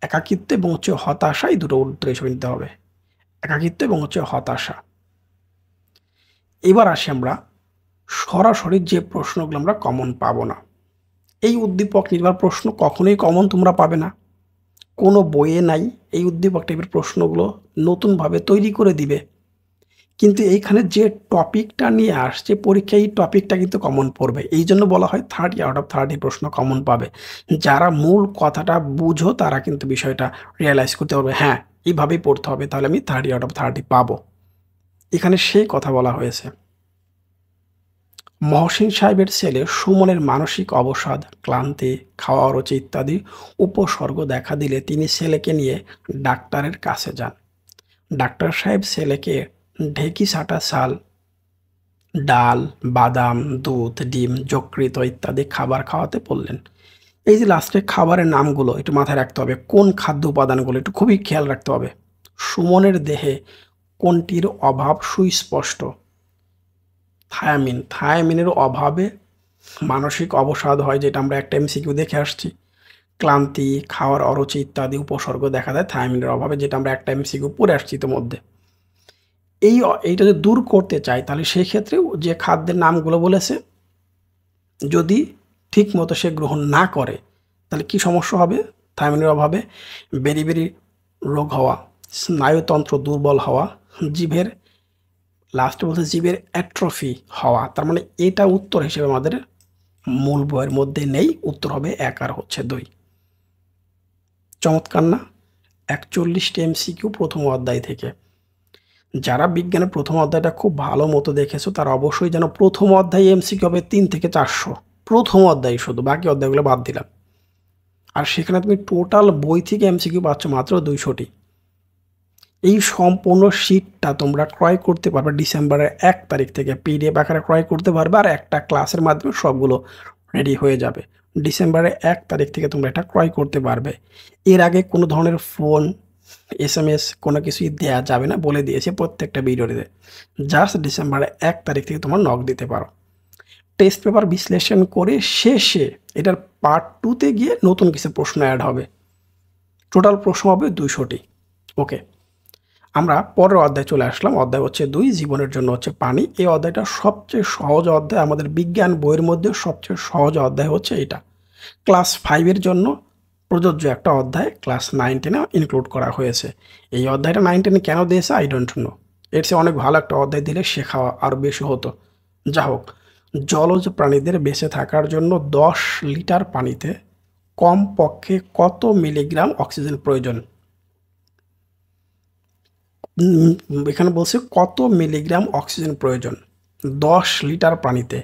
একাকিত্ব এবং হতাশা, এই দুটো উত্তর হিসেবে নিতে হবে। একাকিত্ব এবং হতাশা। এবার আসি আমরা সরাসরি যে প্রশ্নগুলো আমরা কমন পাবো না। এই উদ্দীপক নির্ভর প্রশ্ন কখনোই কমন তোমরা পাবে না, কোনো বইয়ে নাই। এই উদ্দীপক টাইপের প্রশ্নগুলো নতুনভাবে তৈরি করে দিবে। কিন্তু এইখানে যে টপিকটা নিয়ে আসছে পরীক্ষায় এই টপিকটা কিন্তু কমন পড়বে। এই জন্য বলা হয় 30 আউট অফ 30 প্রশ্ন কমন পাবে। যারা মূল কথাটা বুঝো তারা কিন্তু বিষয়টা রিয়ালাইজ করতে পারবে, হ্যাঁ, এইভাবেই পড়তে হবে, তাহলে আমি 30 আউট অফ 30 পাবো। এখানে সেই কথা বলা হয়েছে। মহসিন সাহেবের ছেলে সুমনের মানসিক অবসাদ, ক্লান্তি, খাওয়া অরুচি ইত্যাদি উপসর্গ দেখা দিলে তিনি ছেলেকে নিয়ে ডাক্তারের কাছে যান। ডাক্তার সাহেব ছেলেকে ঢেঁকি ছাঁটা চাল, ডাল, বাদাম, দুধ, ডিম, যকৃৎ ইত্যাদি খাবার খাওয়াতে বললেন। এই যে লাস্টের খাবারের নামগুলো একটু মাথায় রাখতে হবে, কোন খাদ্য উপাদানগুলো একটু খুবই খেয়াল রাখতে হবে। সুমনের দেহে কোনটির অভাব সুস্পষ্ট? থায়ামিন। থায়ামিনের অভাবে মানসিক অবসাদ হয়, যেটা আমরা একটা এমসিকিউ দেখে আসছি। ক্লান্তি, খাওয়ার অরুচি ইত্যাদি উপসর্গ দেখা দেয় থায়ামিনের অভাবে, যেটা আমরা একটা এমসিকিউ পড়ে আসছি ইতিমধ্যে। এইটা যদি দূর করতে চাই তাহলে সেই ক্ষেত্রে যে খাদ্যের নামগুলো বলেছে যদি ঠিক মতো সে গ্রহণ না করে তাহলে কি সমস্যা হবে? থায়ামিনের অভাবে বেরি রোগ হওয়া, স্নায়ুতন্ত্র দুর্বল হওয়া, জিভের লাস্টে বলছে জিভের অ্যাট্রফি হওয়া। তার মানে এটা উত্তর হিসেবে আমাদের মূল বইয়ের মধ্যে নেই, উত্তর হবে 1 আর হচ্ছে 2। চমৎকার না? 41টি এমসিকিউ প্রথম অধ্যায় থেকে। যারা বিজ্ঞানের প্রথম অধ্যায়টা খুব ভালো মতো দেখেছো তারা অবশ্যই যেন প্রথম অধ্যায়ে এমসিকিউ হবে 3 থেকে 400, প্রথম অধ্যায় শুধু, বাকি অধ্যায়গুলো বাদ দিলাম। আর সেখানে তুমি টোটাল বই থেকে এমসিকিউ পাচ্ছ মাত্র 200টি। এই সম্পূর্ণ শীটটা তোমরা ক্রয় করতে পারবে ডিসেম্বরের 1 তারিখ থেকে, পিডিএফ আকারে ক্রয় করতে পারবে, আর একটা ক্লাসের মাধ্যমে সবগুলো রেডি হয়ে যাবে। ডিসেম্বরের 1 তারিখ থেকে তোমরা এটা ক্রয় করতে পারবে। এর আগে কোনো ধরনের ফোন, এসএমএস কোনো কিছুই দেয়া যাবে না, বলে দিয়েছে প্রত্যেকটা ভিডিওতে। জাস্ট ডিসেম্বরের 1 তারিখ থেকে তোমরা নক দিতে পারো। টেস্ট পেপার বিশ্লেষণ করে শেষে এটার পার্ট 2তে গিয়ে নতুন কিছু প্রশ্ন অ্যাড হবে। টোটাল প্রশ্ন হবে 200টি। ওকে, আমরা পরের অধ্যায় চলে আসলাম। অধ্যায় হচ্ছে 2, জীবনের জন্য হচ্ছে পানি। এই অধ্যায়টা সবচেয়ে সহজ অধ্যায়, আমাদের বিজ্ঞান বইয়ের মধ্যে সবচেয়ে সহজ অধ্যায় হচ্ছে এটা। ক্লাস 5-এর জন্য প্রযোজ্য একটা অধ্যায় ক্লাস 9-10-এ ইনক্লুড করা হয়েছে। এই অধ্যায়টা 9-10-এ কেন দিয়েছে আই ডোন্ট নো, এর চেয়ে অনেক ভালো একটা অধ্যায় দিলে শেখা আরও বেশি হতো। যা হোক, জলজ প্রাণীদের বেঁচে থাকার জন্য 10 লিটার পানিতে কমপক্ষে কত মিলিগ্রাম অক্সিজেন প্রয়োজন? এখানে বলছে কত মিলিগ্রাম অক্সিজেন প্রয়োজন 10 লিটার পানিতে।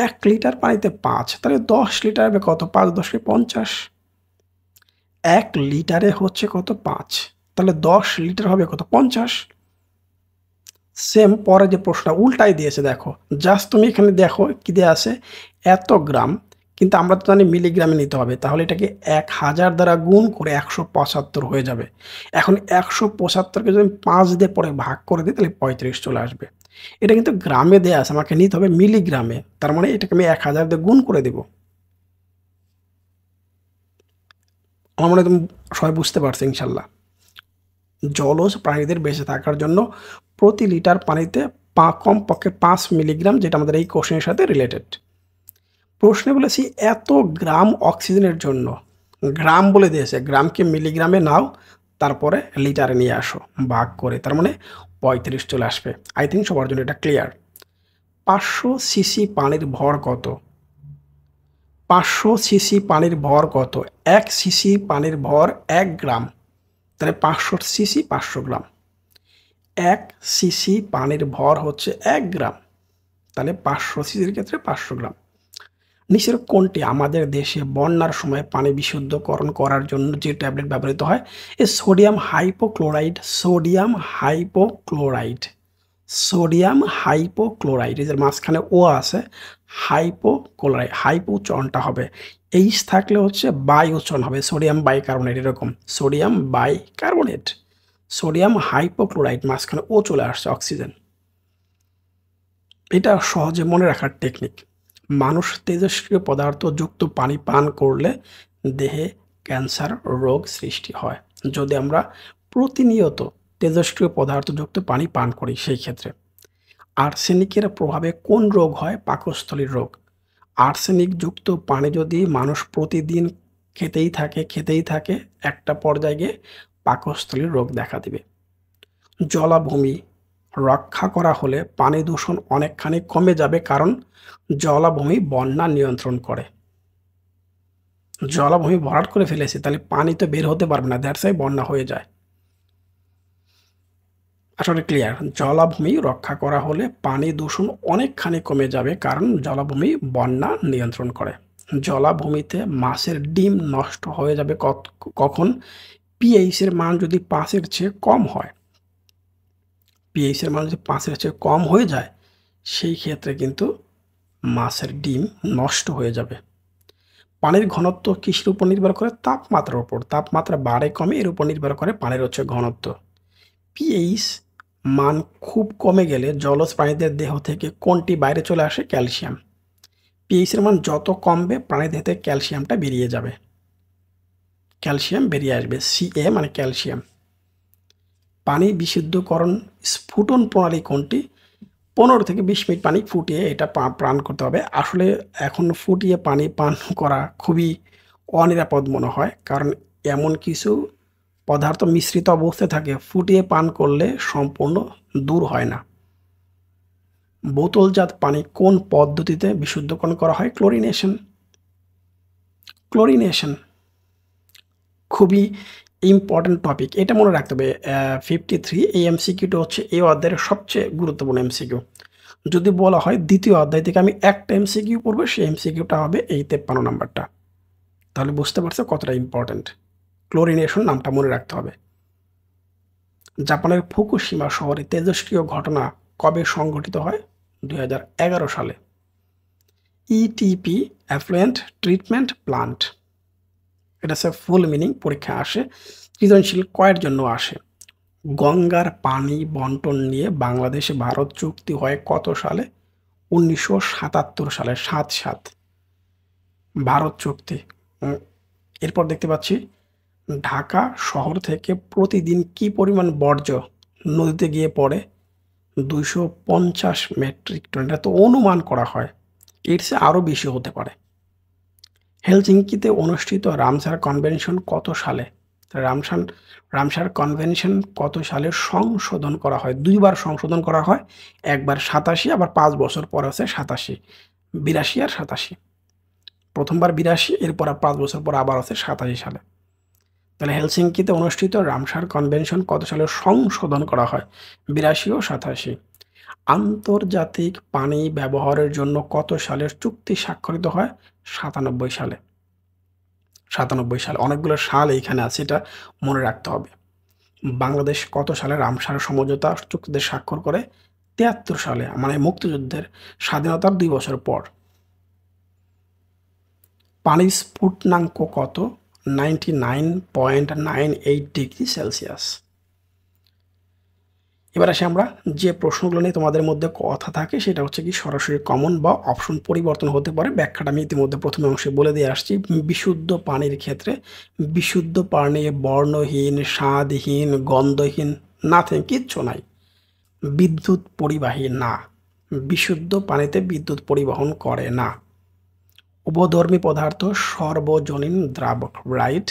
1 লিটার পানিতে 5, তাহলে 10 লিটার হবে কত? 5 10 50। 1 লিটারে হচ্ছে কত? 5, তাহলে 10 লিটার হবে কত? 50। সেম পরে যে প্রশ্নটা উল্টাই দিয়েছে দেখো, জাস্ট তুমি এখানে দেখো কি দেওয়া আছে, এত গ্রাম, কিন্তু আমরা তো জানি মিলিগ্রামে নিতে হবে, তাহলে এটাকে 1000 দ্বারা গুণ করে 175 হয়ে যাবে। এখন 175কে যদি 5 দিয়ে পরে ভাগ করে দিই তাহলে 35 চলে আসবে। এটা কিন্তু গ্রামে দেওয়া আছে, আমাকে নিতে হবে মিলিগ্রামে, তার মানে এটাকে আমি 1000 দিয়ে গুণ করে দেব। আমার মনে হয় তুমি সবাই বুঝতে পারছো ইনশাল্লাহ। জলজ প্রাণীদের বেঁচে থাকার জন্য প্রতি লিটার পানিতে কমপক্ষে 5 মিলিগ্রাম, যেটা আমাদের এই কোশ্চেনের সাথে রিলেটেড। প্রশ্নে বলেছি এত গ্রাম অক্সিজেনের জন্য, গ্রাম বলে দিয়েছে, গ্রামকে মিলিগ্রামে নাও, তারপরে লিটারে নিয়ে আসো ভাগ করে, তার মানে 35 চলে আসবে। আই থিঙ্ক সবার জন্য এটা ক্লিয়ার। 500 সিসি পানির ভর কত? 500 সিসি পানির ভর কত? 1 সিসি পানির ভর 1 গ্রাম, তাহলে 500 সিসি 500 গ্রাম। 1 সিসি পানির ভর হচ্ছে 1 গ্রাম, তাহলে 500 সিসির ক্ষেত্রে 500 গ্রাম। নিচের কোনটি আমাদের দেশে বন্যার সময় পানি বিশুদ্ধকরণ করার জন্য যে ট্যাবলেট ব্যবহৃত হয়? এ sodium hypochlorite, sodium hypochlorite, sodium hypochlorite, এর মাঝখানে ও আছে, হাইপোক্লোরাইড, হাইপো উচ্চারণটা হবে, এইচ থাকলে হচ্ছে বাই উচ্চারণ হবে, সোডিয়াম বাইকার্বনেট, এরকম সোডিয়াম বাইকার্বনেট, সোডিয়াম হাইপোক্লোরাইড, মাঝখানে ও চলে আসছে, অক্সিজেন। এটা সহজে মনে রাখার টেকনিক। মানুষ তেজস্ক্রিয় পদার্থযুক্ত পানি পান করলে দেহে ক্যান্সার রোগ সৃষ্টি হয়। যদি আমরা প্রতিনিয়ত তেজস্ক্রিয় পদার্থযুক্ত পানি পান করি সেই ক্ষেত্রে। আর্সেনিকের প্রভাবে কোন রোগ হয়? পাকস্থলীর রোগ। আর্সেনিকযুক্ত পানি যদি মানুষ প্রতিদিন খেতেই থাকে একটা পর্যায়ে গিয়ে পাকস্থলীর রোগ দেখা দিবে। জলাভূমি, রক্ষা করা হলে পানি দূষণ অনেকখানি কমে যাবে, কারণ জলাভূমি বন্যা নিয়ন্ত্রণ করে। জলাভূমি ভরাট করে ফেলেছে, তাহলে পানি তো বের হতে পারবে না, দ্যাটস ওয়াই বন্যা হয়ে যায়। আসলে ক্লিয়ার, জলাভূমি রক্ষা করা হলে পানি দূষণ অনেকখানি কমে যাবে, কারণ জলাভূমি বন্যা নিয়ন্ত্রণ করে। জলাভূমিতে মাছের ডিম নষ্ট হয়ে যাবে কখন? পিএইচ এর মান যদি 5-এর চেয়ে কম হয়। পিএইচ এর মান যদি 5-এর চেয়ে কম হয়ে যায়, সেই ক্ষেত্রে কিন্তু মাছের ডিম নষ্ট হয়ে যাবে। পানির ঘনত্ব কিসের উপর নির্ভর করে? তাপমাত্রার উপর। তাপমাত্রা বাড়ে কমে এর উপর নির্ভর করে পানির ঘনত্ব। পিএইচ মান খুব কমে গেলে জলজ প্রাণীদের দেহ থেকে কোনটি বাইরে চলে আসে? ক্যালসিয়াম। পিএইচ এর মান যত কমবে প্রাণীর দেহ থেকে ক্যালসিয়ামটা বেরিয়ে যাবে, ক্যালসিয়াম বেরিয়ে আসবে। সিএ মানে ক্যালসিয়াম। পানি বিশুদ্ধকরণ স্ফুটন প্রণালী কোনটি? 15 থেকে 20 মিনিট পানি ফুটিয়ে এটা পান করতে হবে। আসলে এখন ফুটিয়ে পানি পান করা খুবই অনিরাপদ মনে হয়, কারণ এমন কিছু পদার্থ মিশ্রিত অবস্থায় থাকে, ফুটিয়ে পান করলে সম্পূর্ণ দূর হয় না। বোতলজাত পানি কোন পদ্ধতিতে বিশুদ্ধকরণ করা হয়? ক্লোরিনেশন। ক্লোরিনেশন খুবই ইম্পর্টেন্ট টপিক, এটা মনে রাখতে হবে। 53 এই এমসিকিউটা হচ্ছে এই অধ্যায়ের সবচেয়ে গুরুত্বপূর্ণ এমসিকিউ। যদি বলা হয় দ্বিতীয় অধ্যায় থেকে আমি একটা এমসিকিউ পড়বো, সেই এমসিকিউটা হবে এই 53 নাম্বারটা। তাহলে বুঝতে পারছো কতটা ইম্পর্টেন্ট। ক্লোরিনেশন নামটা মনে রাখতে হবে। জাপানের ফুকুশিমা শহরে তেজস্ক্রিয় ঘটনা কবে সংঘটিত হয়? 2011 সালে। ইটিপি অ্যাফ্লুয়েন্ট ট্রিটমেন্ট প্লান্ট, এটা হচ্ছে ফুল মিনিং, পরীক্ষা আসে। সৃজনশীল কয়ের জন্য আসে? গঙ্গার পানি বন্টন নিয়ে বাংলাদেশে ভারত চুক্তি হয় কত সালে? 1977 সালে। 7-7 ভারত চুক্তি। এরপর দেখতে পাচ্ছি ঢাকা শহর থেকে প্রতিদিন কি পরিমাণ বর্জ্য নদীতে গিয়ে পড়ে? 250 মেট্রিক টন। এটা তো অনুমান করা হয়, এর চেয়ে আরও বেশি হতে পারে। হেলসিঙ্কিতে অনুষ্ঠিত রামসার কনভেনশন কত সালে? রামসার কনভেনশন কত সালে সংশোধন করা হয়? 2বার সংশোধন করা হয়, একবার 87, আবার 5 বছর পর আছে 87, 82 আর 87। প্রথমবার 82, এরপর 5 বছর পর আবার আছে 87 সালে। তাহলে হেলসিঙ্কিতে অনুষ্ঠিত রামসার কনভেনশন কত সালে সংশোধন করা হয়? 82 ও 87। আন্তর্জাতিক পানি ব্যবহারের জন্য কত সালের চুক্তি স্বাক্ষরিত হয়? 97 সালে। 97 সালে। অনেকগুলো সাল এইখানে আছে, এটা মনে রাখতে হবে। বাংলাদেশ কত সালে রামসার সমঝোতা চুক্তিতে স্বাক্ষর করে? 73 সালে, মানে মুক্তিযুদ্ধের স্বাধীনতার 2 বছর পর। পানির স্ফুটনাঙ্ক কত? 99.98 ডিগ্রি সেলসিয়াস। এবার আসি আমরা যে প্রশ্নগুলো নিয়ে তোমাদের মধ্যে কথা থাকে, সেটা হচ্ছে কি সরাসরি কমন বা অপশন পরিবর্তন হতে পারে। ব্যাখ্যাটা আমি ইতিমধ্যে প্রথমে অংশে বলে দিয়ে আসছি। বিশুদ্ধ পানির ক্ষেত্রে বিশুদ্ধ পানি বর্ণহীন, স্বাদহীন, গন্ধহীন, নাথিং, কিচ্ছু নাই। বিদ্যুৎ পরিবাহী না, বিশুদ্ধ পানিতে বিদ্যুৎ পরিবহন করে না। উভধর্মী পদার্থ সর্বজনীন দ্রাবক, রাইট।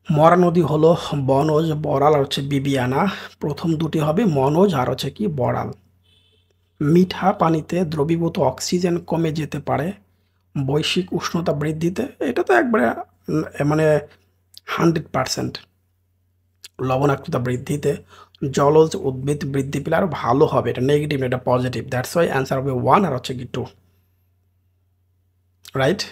মরা নদী হলো বনজ, বড়াল আর হচ্ছে বিবিয়ানা। প্রথম দুটি হবে মনোজ আর হচ্ছে কি বড়াল। মিঠা পানিতে দ্রবীভূত অক্সিজেন কমে যেতে পারে বৈশ্বিক উষ্ণতা বৃদ্ধিতে। এটা তো একবারে মানে 100%। লবণাক্ততা বৃদ্ধিতে। জলজ উদ্ভিদ বৃদ্ধি পেলে আরও ভালো হবে, এটা নেগেটিভ, এটা পজিটিভ। দ্যাটস ওয়াই অ্যান্সার হবে 1 আর হচ্ছে কি 2, রাইট।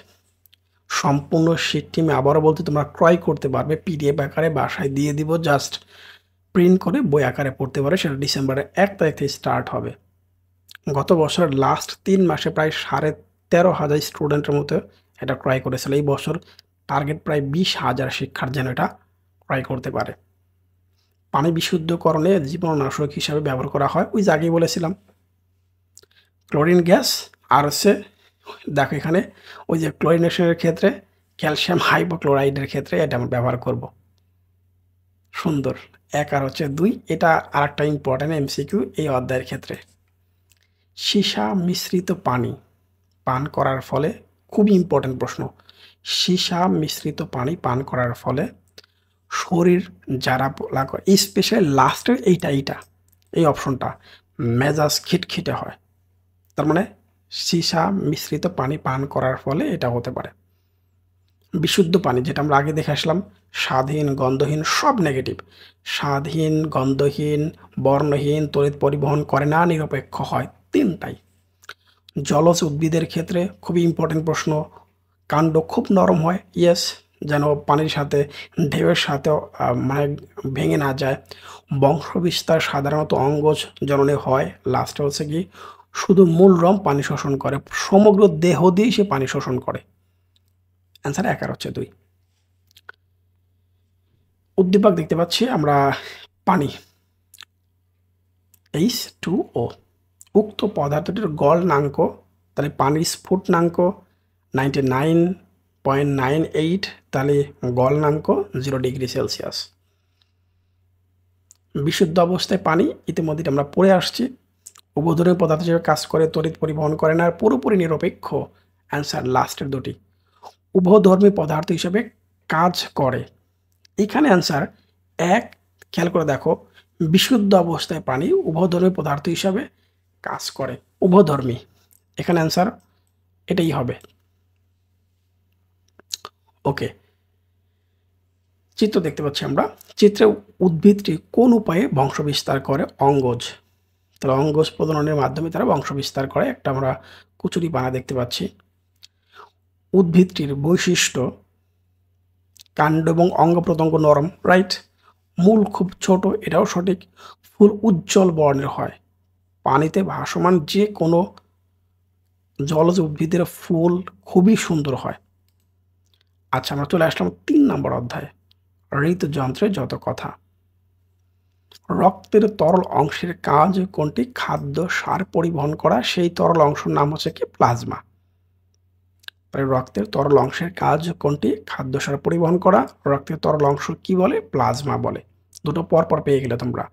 সম্পূর্ণ শীটটি আমি আবারও বলতে তোমরা ক্রয় করতে পারবে, পিডিএফ আকারে বাসায় দিয়ে দিব, জাস্ট প্রিন্ট করে বই আকারে পড়তে পারে। সেটা ডিসেম্বরের 1 তারিখ থেকে স্টার্ট হবে। গত বছর লাস্ট 3 মাসে প্রায় 13,500 স্টুডেন্টের মতো এটা ক্রয় করেছিল। এই বছর টার্গেট প্রায় 20,000 শিক্ষার্থী যেন এটা ক্রয় করতে পারে। পানি বিশুদ্ধকরণে জীবাণুনাশক হিসাবে ব্যবহার করা হয়, ওই যে আগেই বলেছিলাম, ক্লোরিন গ্যাস। আর হচ্ছে দেখো এখানে ওই যে ক্লোরিনেশনের ক্ষেত্রে ক্যালসিয়াম হাইপোক্লোরাইডের ক্ষেত্রে এটা আমরা ব্যবহার করব। সুন্দর। 1 আর হচ্ছে 2, এটা আর একটা ইম্পর্টেন্ট এমসিকিউ এই অধ্যায়ের ক্ষেত্রে। সীসা মিশ্রিত পানি পান করার ফলে, খুবই ইম্পর্টেন্ট প্রশ্ন, সীসা মিশ্রিত পানি পান করার ফলে শরীর যারা করে, স্পেশালি লাস্টের এইটা এই অপশনটা, মেজাজ খিটখিটে হয়, তার মানে সীসা মিশ্রিত পানি পান করার ফলে এটা হতে পারে। বিশুদ্ধ পানি, যেটা আমরা আগে দেখে আসলাম, স্বাদহীন, গন্ধহীন, সব নেগেটিভ। স্বাদহীন, গন্ধহীন, বর্ণহীন, তড়িৎ পরিবহন করে না, নিরপেক্ষ হয়, তিনটাই। জলজ উদ্ভিদের ক্ষেত্রে খুবই ইম্পর্টেন্ট প্রশ্ন, কাণ্ড খুব নরম হয়, ইয়েস, যেন পানির সাথে, ঢেউয়ের সাথেও মানে ভেঙে না যায়। বংশবিস্তার সাধারণত অঙ্গজ জননে হয়। লাস্টে হচ্ছে কি, শুধু মূল রম পানি শোষণ করে, সমগ্র দেহ দিয়েই সে পানি শোষণ করে। অ্যান্সার 1 আর হচ্ছে 2। উদ্দীপক দেখতে পাচ্ছি আমরা, পানি H2O, উক্ত পদার্থটির গলনাঙ্ক, তাহলে পানির স্ফুটনাঙ্ক 99.98, তাহলে গলনাঙ্ক 0°C। বিশুদ্ধ অবস্থায় পানি ইতিমধ্যে আমরা পড়ে আসছি, উভধর্মী পদার্থ হিসেবে কাজ করে, তড়িৎ পরিবহন করে না, আর পুরোপুরি নিরপেক্ষ। অ্যান্সার লাস্টের দুটি, উভধর্মী পদার্থ হিসেবে কাজ করে। এখানে অ্যান্সার 1, খেয়াল করে দেখো, বিশুদ্ধ অবস্থায় পানি উভধর্মী পদার্থ হিসাবে কাজ করে, উভধর্মী, এখানে অ্যান্সার এটাই হবে। ওকে, চিত্র দেখতে পাচ্ছি আমরা, চিত্রে উদ্ভিদটি কোন উপায়ে বংশ বিস্তার করে? অঙ্গজ, তাহলে অঙ্গজ প্রজননের মাধ্যমে তারা বংশ বিস্তার করে। একটা আমরা কচুরি পানা দেখতে পাচ্ছি। উদ্ভিদটির বৈশিষ্ট্য, কাণ্ড এবং অঙ্গ প্রত্যঙ্গ নরম, রাইট। মূল খুব ছোট, এটাও সঠিক। ফুল উজ্জ্বল বর্ণের হয়। পানিতে ভাসমান যে কোনো জলজ উদ্ভিদের ফুল খুবই সুন্দর হয়। আচ্ছা, আমরা চলে আসলাম 3 নম্বর অধ্যায়ে, হৃদযন্ত্রের যত কথা। রক্তের তরল অংশের কাজ কোনটি? খাদ্য সার পরিবহন করা, সেই তরল অংশের নাম হচ্ছে কি? প্লাজমা। তাহলে রক্তের তরল অংশের কাজ কোনটি? খাদ্য সার পরিবহন করা। রক্তের তরল অংশ কি বলে? প্লাজমা বলে। দুটো পরপর পেয়ে গেলে তোমরা।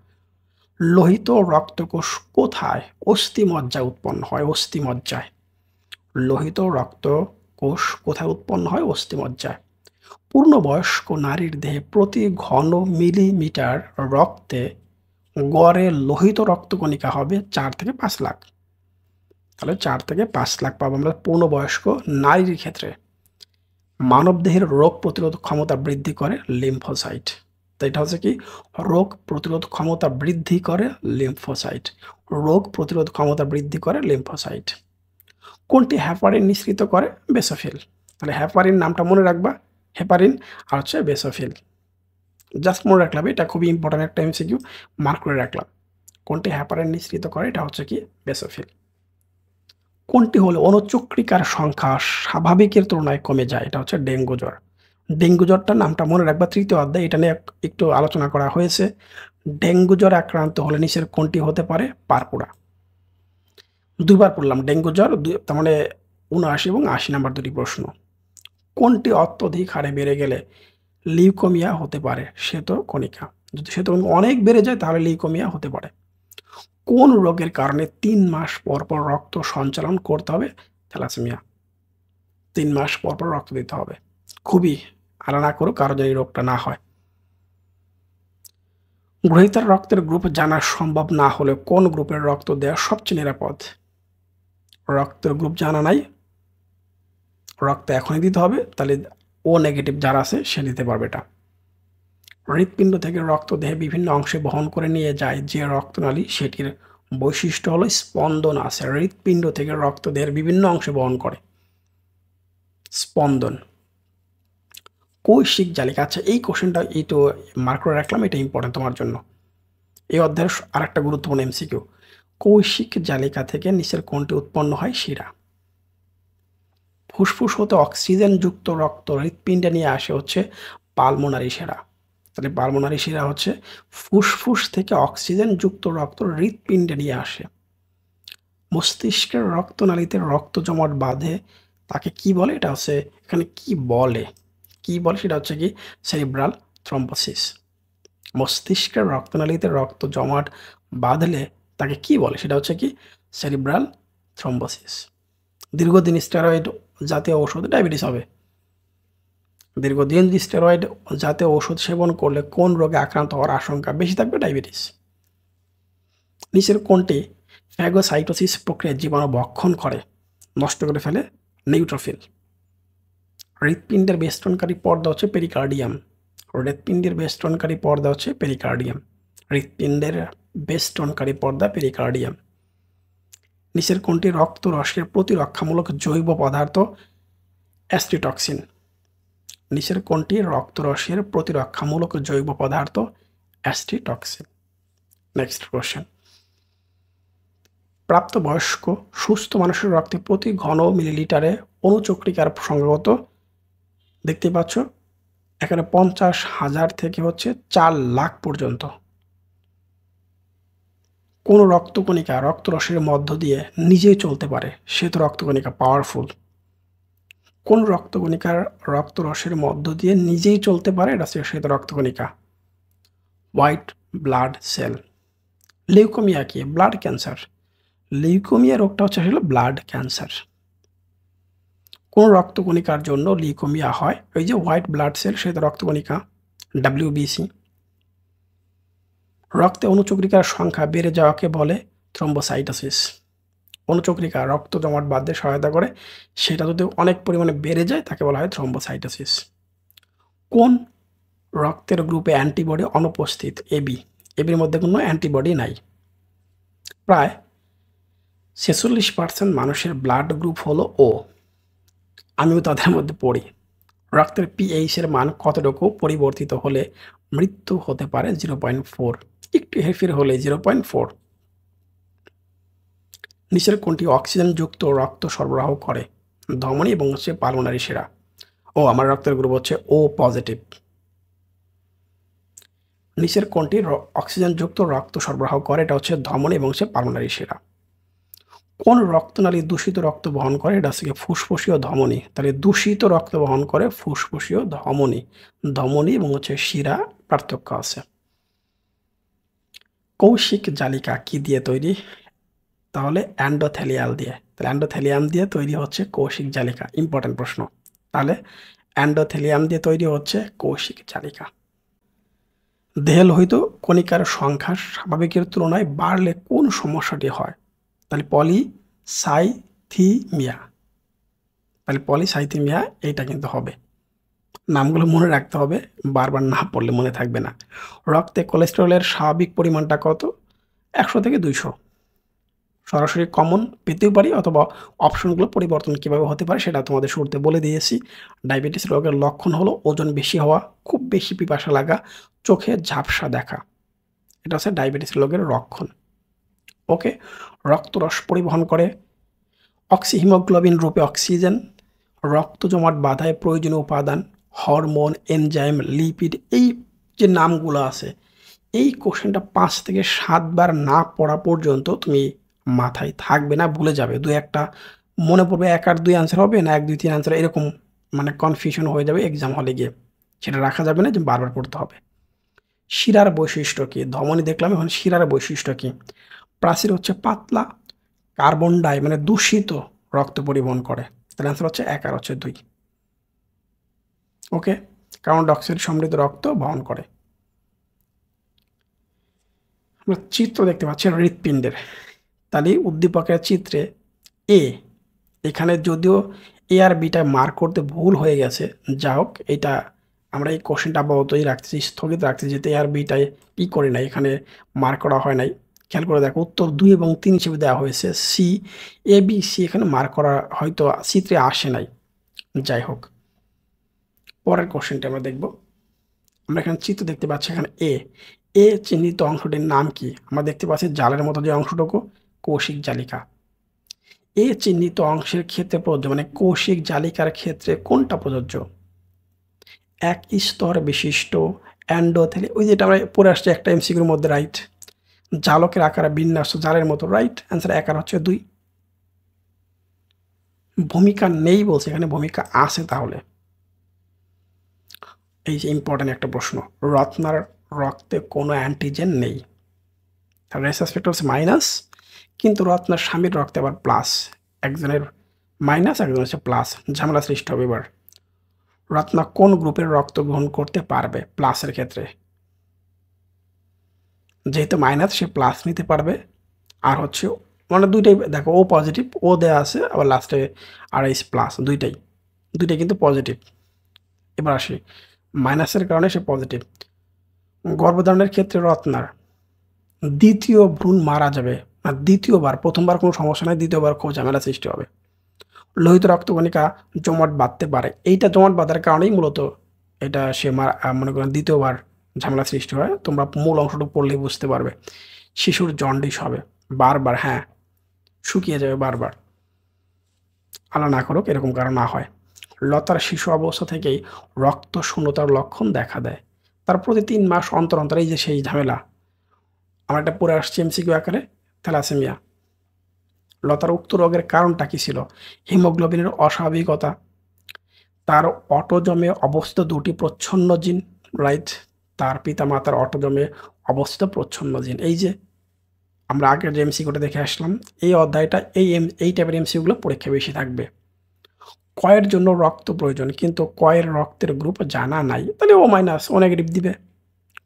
লোহিত রক্তকোষ কোথায়? অস্থিমজ্জায় উৎপন্ন হয়, অস্থিমজ্জায়। লোহিত রক্তকোষ কোথায় উৎপন্ন হয়? অস্থিমজ্জায়। পূর্ণবয়স্ক নারীর দেহে প্রতি ঘন মিলিমিটার রক্তে গড়ে লোহিত রক্তকণিকা হবে 4 থেকে 5 লাখ। তাহলে 4 থেকে 5 লাখ পাবো আমরা পূর্ণবয়স্ক নারীর ক্ষেত্রে। মানবদেহের রোগ প্রতিরোধ ক্ষমতা বৃদ্ধি করে লিম্ফোসাইট। তো এটা হচ্ছে কি? রোগ প্রতিরোধ ক্ষমতা বৃদ্ধি করে লিম্ফোসাইট। রোগ প্রতিরোধ ক্ষমতা বৃদ্ধি করে লিম্ফোসাইট। কোনটি হেপারিন নিঃসৃত করে? বেসোফিল। তাহলে হেপারিন নামটা মনে রাখবা, হেপারিন আর হচ্ছে বেসোফিল। জাস্ট মনে রাখলাম, এটা খুবই ইম্পর্টেন্ট একটা এমসিকিউ, মার্ক করে রাখলাম। কোনটি হেপারিন নিঃসৃত করে? এটা হচ্ছে কি? বেসোফিল। কোনটি হলো অণুচক্রিকার সংখ্যা স্বাভাবিকের তুলনায় কমে যায়? এটা হচ্ছে ডেঙ্গু জ্বর। ডেঙ্গু জ্বরটার নামটা মনে রাখবা, 3য় অধ্যায় এটা নিয়ে একটু আলোচনা করা হয়েছে। ডেঙ্গু জ্বর আক্রান্ত হলে নিচের কোনটি হতে পারে? পারপুরা। 2বার পড়লাম ডেঙ্গু জ্বর, তার মানে 79 এবং 80 নাম্বার দুটি প্রশ্ন। কোনটি অত্যধিক হারে বেড়ে গেলে লিউকোমিয়া হতে পারে? শ্বেতকণিকা। যদি শ্বেতকণিকা অনেক বেড়ে যায় তাহলে লিউকোমিয়া হতে পারে। কোন রোগের কারণে 3 মাস পর পর রক্ত সঞ্চালন করতে হবে? থ্যালাসেমিয়া। 3 মাস পর পর রক্ত দিতে হবে। খুবই আলাদা করো, কারো যেন এই রোগটা না হয়। গ্রহীতার রক্তের গ্রুপ জানা সম্ভব না হলে কোন গ্রুপের রক্ত দেওয়া সবচেয়ে নিরাপদ? রক্তের গ্রুপ জানা নাই, রক্ত এখনই দিতে হবে, তাহলে ও নেগেটিভ যারা আছে সে দিতে পারবে এটা। হৃৎপিণ্ড থেকে রক্ত দেহে বিভিন্ন অংশে বহন করে নিয়ে যায় যে রক্তনালী, সেটির বৈশিষ্ট্য হলো স্পন্দন আছে। হৃৎপিণ্ড থেকে রক্ত দেহের বিভিন্ন অংশে বহন করে, স্পন্দন। কৈশিক জালিকা। আচ্ছা, এই কোশ্চেনটা একটু মার্ক করে রাখলাম, এটা ইম্পর্টেন্ট তোমার জন্য। এই অধ্যায়ের আরেকটা গুরুত্বপূর্ণ এমসিকিউ, কৈশিক জালিকা থেকে নিচের কোনটি উৎপন্ন হয়? শিরা। ফুসফুস হতে অক্সিজেন যুক্ত রক্ত হৃৎপিণ্ডে নিয়ে আসে হচ্ছে পালমোনারি শিরা। তাহলে পালমোনারি শিরা হচ্ছে ফুসফুস থেকে অক্সিজেন যুক্ত রক্ত হৃৎপিণ্ডে নিয়ে আসে। মস্তিষ্কের রক্তনালীতে রক্ত জমাট বাঁধে, তাকে কি বলে? এটা হচ্ছে এখানে কি বলে সেটা হচ্ছে কি? Cerebral thrombosis. মস্তিষ্কের রক্তনালীতে রক্ত জমাট বাঁধলে তাকে কি বলে? সেটা হচ্ছে কি? Cerebral thrombosis. দীর্ঘদিন স্টেরয়েড জাতীয় ঔষধ ডায়াবেটিস হবে। দীর্ঘদিন স্টেরয়েড জাতীয় ওষুধ সেবন করলে কোন রোগে আক্রান্ত হওয়ার আশঙ্কা বেশি থাকবে? ডায়াবেটিস। নিচের কোনটি ফ্যাগোসাইটোসিস প্রক্রিয়ায় জীবাণু ভক্ষণ করে, নষ্ট করে ফেলে? নিউট্রোফিল। হৃৎপিণ্ডের বেষ্টনকারী পর্দা হচ্ছে পেরিকার্ডিয়াম। হৃৎপিণ্ডের বেষ্টনকারী পর্দা হচ্ছে পেরিকার্ডিয়াম। হৃৎপিণ্ডের বেষ্টনকারী পর্দা পেরিকার্ডিয়াম। নিচের কোনটি রক্তরসের প্রতিরক্ষামূলক জৈব পদার্থ? অ্যাস্ট্রিটক্সিন। নিচের কোনটি রক্তরসের প্রতিরক্ষামূলক জৈব পদার্থ? অ্যাস্ট্রিটক্সিন। Next question. প্রাপ্তবয়স্ক সুস্থ মানুষের রক্তে প্রতি ঘন মিলিলিটারে অণুচক্রিকার সংখ্যা কত? দেখতে পাচ্ছ এখানে 50,000 থেকে হচ্ছে 4 লাখ পর্যন্ত। কোন রক্তকণিকা রক্তরসের মধ্য দিয়ে নিজেই চলতে পারে, সে তো রক্তকণিকা পাওয়ারফুল। কোন রক্তকণিকার রক্তরসের মধ্য দিয়ে নিজেই চলতে পারে, এটা সে তো রক্তকণিকা। White blood cell. লিউকোমিয়া কি? Blood cancer. লিউকোমিয়া রোগটা হচ্ছে আসলে ব্লাড ক্যান্সার। কোন রক্তকণিকার জন্য লিউকোমিয়া হয়? ওই যে হোয়াইট ব্লাড সেল, সে তো রক্তকণিকা, WBC। রক্তে অণুচক্রিকার সংখ্যা বেড়ে যাওয়াকে বলে থ্রম্বোসাইটোসিস। অণুচক্রিকা রক্ত জমাট বাঁধতে সহায়তা করে, সেটা যদি অনেক পরিমাণে বেড়ে যায় তাকে বলা হয় থ্রম্বোসাইটোসিস। কোন রক্তের গ্রুপে অ্যান্টিবডি অনুপস্থিত? এবি। এবির মধ্যে কোনো অ্যান্টিবডি নাই। প্রায় 46% মানুষের ব্লাড গ্রুপ হলো ও। আমিও তাদের মধ্যে পড়ি। রক্তের pH এর মান কতটুকু পরিবর্তিত হলে মৃত্যু হতে পারে? 0.4। একটু হেরফের হলে 0.4। নিচের কোনটি অক্সিজেনযুক্ত রক্ত সরবরাহ করে? ধমনী এবং হচ্ছে পালমোনারি শিরা। ও আমার রক্তের গ্রুপ হচ্ছে ও পজিটিভ। নিচের কোনটি অক্সিজেনযুক্ত রক্ত সরবরাহ করে? এটা হচ্ছে ধমনী এবং হচ্ছে পালমোনারি শিরা। কোন রক্তনালী দূষিত রক্ত বহন করে? এটা হচ্ছে ফুসফুসীয় ধমনী। তাহলে দূষিত রক্ত বহন করে ফুসফুসীয় ধমনী। ধমনী এবং হচ্ছে শিরা পার্থক্য আছে। কৌশিক জালিকা কি দিয়ে তৈরি? তাহলে অ্যান্ডোথেলিয়াল দিয়ে। তাহলে অ্যান্ডোথেলিয়াম দিয়ে তৈরি হচ্ছে কৌশিক জালিকা। ইম্পর্টেন্ট প্রশ্ন। তাহলে অ্যান্ডোথেলিয়াম দিয়ে তৈরি হচ্ছে কৌশিক জালিকা। দেহে লোহিত কণিকার সংখ্যা স্বাভাবিকের তুলনায় বাড়লে কোন সমস্যাটি হয়? তাহলে পলিসাইথিমিয়া। তাহলে পলিসাইথিমিয়া এইটা কিন্তু হবে। নামগুলো মনে রাখতে হবে, বারবার না পড়লে মনে থাকবে না। রক্তে কোলেস্টেরলের স্বাভাবিক পরিমাণটা কত? 100 থেকে 200। সরাসরি কমন পেতেও পারি, অথবা অপশনগুলো পরিবর্তন কীভাবে হতে পারে সেটা তোমাদের শুরুতে বলে দিয়েছি। ডায়াবেটিস রোগের লক্ষণ হলো ওজন বেশি হওয়া, খুব বেশি পিপাসা লাগা, চোখে ঝাপসা দেখা। এটা হচ্ছে ডায়াবেটিস রোগের লক্ষণ। ওকে। রক্তরস পরিবহন করে অক্সিহিমোগ্লোবিন রূপে অক্সিজেন। রক্ত জমাট বাঁধায় প্রয়োজনীয় উপাদান হরমোন, এনজাইম, লিপিড। এই যে নামগুলো আছে, এই কোশ্চেনটা 5 থেকে 7 বার না পড়া পর্যন্ত তুমি মাথায় থাকবে না, ভুলে যাবে। 2-1টা মনে পড়বে, 1 আর 2 আনসার হবে না 1, 2, 3 আনসার, এরকম মানে কনফিউশন হয়ে যাবে এক্সাম হলে গিয়ে। সেটা রাখা যাবে না, যে বারবার পড়তে হবে। শিরার বৈশিষ্ট্য কি? ধমনী দেখলাম, এখন শিরার বৈশিষ্ট্য কি? প্রাচীর হচ্ছে পাতলা, কার্বন ডাই মানে দূষিত রক্ত পরিবহন করে। তাহলে অ্যান্সার হচ্ছে 1 আর হচ্ছে 2। ওকে। কার্বন ডাইঅক্সাইড সমৃদ্ধ রক্ত বহন করে। আমরা চিত্র দেখতে পাচ্ছি হৃৎপিণ্ডের। তাহলে উদ্দীপকের চিত্রে এ, এখানে যদিও এ আর বিটা মার্ক করতে ভুল হয়ে গেছে, যা হোক এটা আমরা এই কোশ্চেনটা আপাততই রাখতেছি, স্থগিত রাখতেছি, যেতে এ আর বিটায় কি করে নাই, এখানে মার্ক করা হয় নাই। খেয়াল করে দেখো, উত্তর 2 এবং 3 হিসেবে দেওয়া হয়েছে। সি, এ, বি, সি এখানে মার্ক করা হয়তো চিত্রে আসে নাই। যাই হোক, পরের কোশ্চেনটা আমরা দেখব। আমরা এখানে চিত্র দেখতে পাচ্ছি, এখানে এ চিহ্নিত অংশটির নাম কি? আমরা দেখতে পাচ্ছি জালের মতো যে অংশটুকু, কৌশিক জালিকা। এ চিহ্নিত অংশের ক্ষেত্রে প্রযোজ্য, মানে কৌশিক জালিকার ক্ষেত্রে কোনটা প্রযোজ্য? এক স্তর বিশিষ্ট অ্যান্ডোথেলি, ওই যেটা আমরা পড়ে আসছি একটা এমসিকিউর মধ্যে, রাইট। জালকের আকারে বিন্যাস জালের মতো, রাইট। অ্যান্সার 1 আর হচ্ছে 2। ভূমিকা নেই বলছে, এখানে ভূমিকা আছে। তাহলে এই যে ইম্পর্টেন্ট একটা প্রশ্ন, রত্নার রক্তে কোনো অ্যান্টিজেন নেই। তাহলে রেসাসপেক্ট হচ্ছে মাইনাস, কিন্তু রত্নার স্বামীর রক্তে আবার প্লাস। একজনের মাইনাস, একজন হচ্ছে প্লাস, ঝামেলা সৃষ্টি হবে। এবার রত্না কোন গ্রুপের রক্ত গ্রহণ করতে পারবে প্লাসের ক্ষেত্রে? যেহেতু মাইনাস, সে প্লাস নিতে পারবে। আর হচ্ছে মানে দুইটাই দেখো, ও পজিটিভ, ও দেওয়া আছে, আবার লাস্টে আড়াইশ প্লাস, দুইটাই দুইটাই কিন্তু পজিটিভ। এবার আসি মাইনাসের কারণে সে পজিটিভ। গর্ভধারণের ক্ষেত্রে রত্নার দ্বিতীয় ভ্রূণ মারা যাবে, আর দ্বিতীয়বার, প্রথমবার কোনো সমস্যা নেই, দ্বিতীয়বার খুব ঝামেলা সৃষ্টি হবে। লোহিত রক্তকণিকা জমাট বাঁধতে পারে, এইটা জমাট বাঁধার কারণেই মূলত এটা সে মনে করেন দ্বিতীয়বার ঝামেলা সৃষ্টি হয়। তোমরা মূল অংশটুকু পড়লেই বুঝতে পারবে। শিশুর জন্ডিস হবে বারবার, হ্যাঁ শুকিয়ে যাবে বারবার, আল্লাহ না করুক এরকম কারণ না হয়। লতার শিশু অবস্থা থেকেই রক্ত শূন্যতার লক্ষণ দেখা দেয়, তার প্রতি 3 মাস অন্তর অন্তর, এই যে সেই ঝামেলা। আমার একটা পড়ে আসছে এমসিকিউ আকারে, থ্যালাসেমিয়া। লতার উক্ত রোগের কারণটা কি ছিল? হিমোগ্লোবিনের অস্বাভাবিকতা, তার অটোজমে অবস্থিত 2টি প্রচ্ছন্ন জিন, রাইট? তার পিতা মাতার অটোজমে অবস্থিত প্রচ্ছন্ন জিন। এই যে আমরা আগের যে এমসিকিউটা দেখে আসলাম, এই অধ্যায়টা এই টাইপের এমসিকিউগুলো পরীক্ষা বেশি থাকবে। কয়ের জন্য রক্ত প্রয়োজন, কিন্তু কয়ের রক্তের গ্রুপ জানা নাই, তাহলে ও মাইনাস, ও নেগেটিভ দিবে।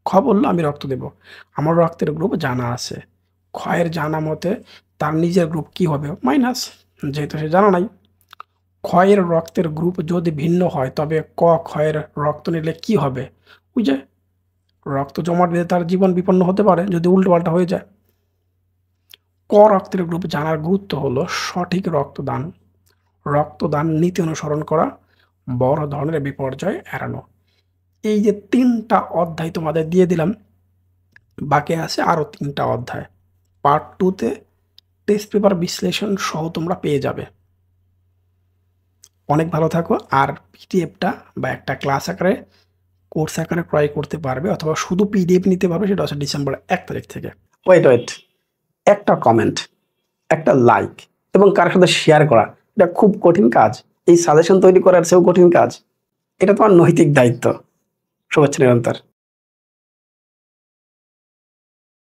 খ বললো আমি রক্ত দেব, আমার রক্তের গ্রুপ জানা আছে। ক্ষয়ের জানা মতে তার নিজের গ্রুপ কি হবে? মাইনাস, যেহেতু সে জানা নাই। ক্ষয়ের রক্তের গ্রুপ যদি ভিন্ন হয় তবে ক্ষয়ের রক্ত নিলে কি হবে? ওই যে রক্ত জমাট বেঁধে তার জীবন বিপন্ন হতে পারে যদি উল্টোপাল্টা হয়ে যায়। রক্তের গ্রুপ জানার গুরুত্ব হলো সঠিক রক্তদান, রক্তদান নীতি অনুসরণ করা, বড় ধরনের বিপর্যয় এড়ানো। এই যে 3টা অধ্যায় তোমাদের দিয়ে দিলাম, বাকি আছে আরও 3টা অধ্যায়। পার্ট 2-তে টেস্ট পেপার বিশ্লেষণ সহ তোমরা পেয়ে যাবে। অনেক ভালো থাকো। আর পিডিএফটা বা একটা ক্লাস আকারে, কোর্স আকারে ক্রয় করতে পারবে, অথবা শুধু পিডিএফ নিতে পারবে, সেটা হচ্ছে ডিসেম্বর 1 তারিখ থেকে। ওয়েট, একটা কমেন্ট, একটা লাইক এবং কারোর সাথে শেয়ার করা, এটা খুব কঠিন কাজ। এই সাজেশন তৈরি করার চেয়েও কঠিন কাজ। এটা তোমার নৈতিক দায়িত্ব। শুভেচ্ছা নিরন্তর।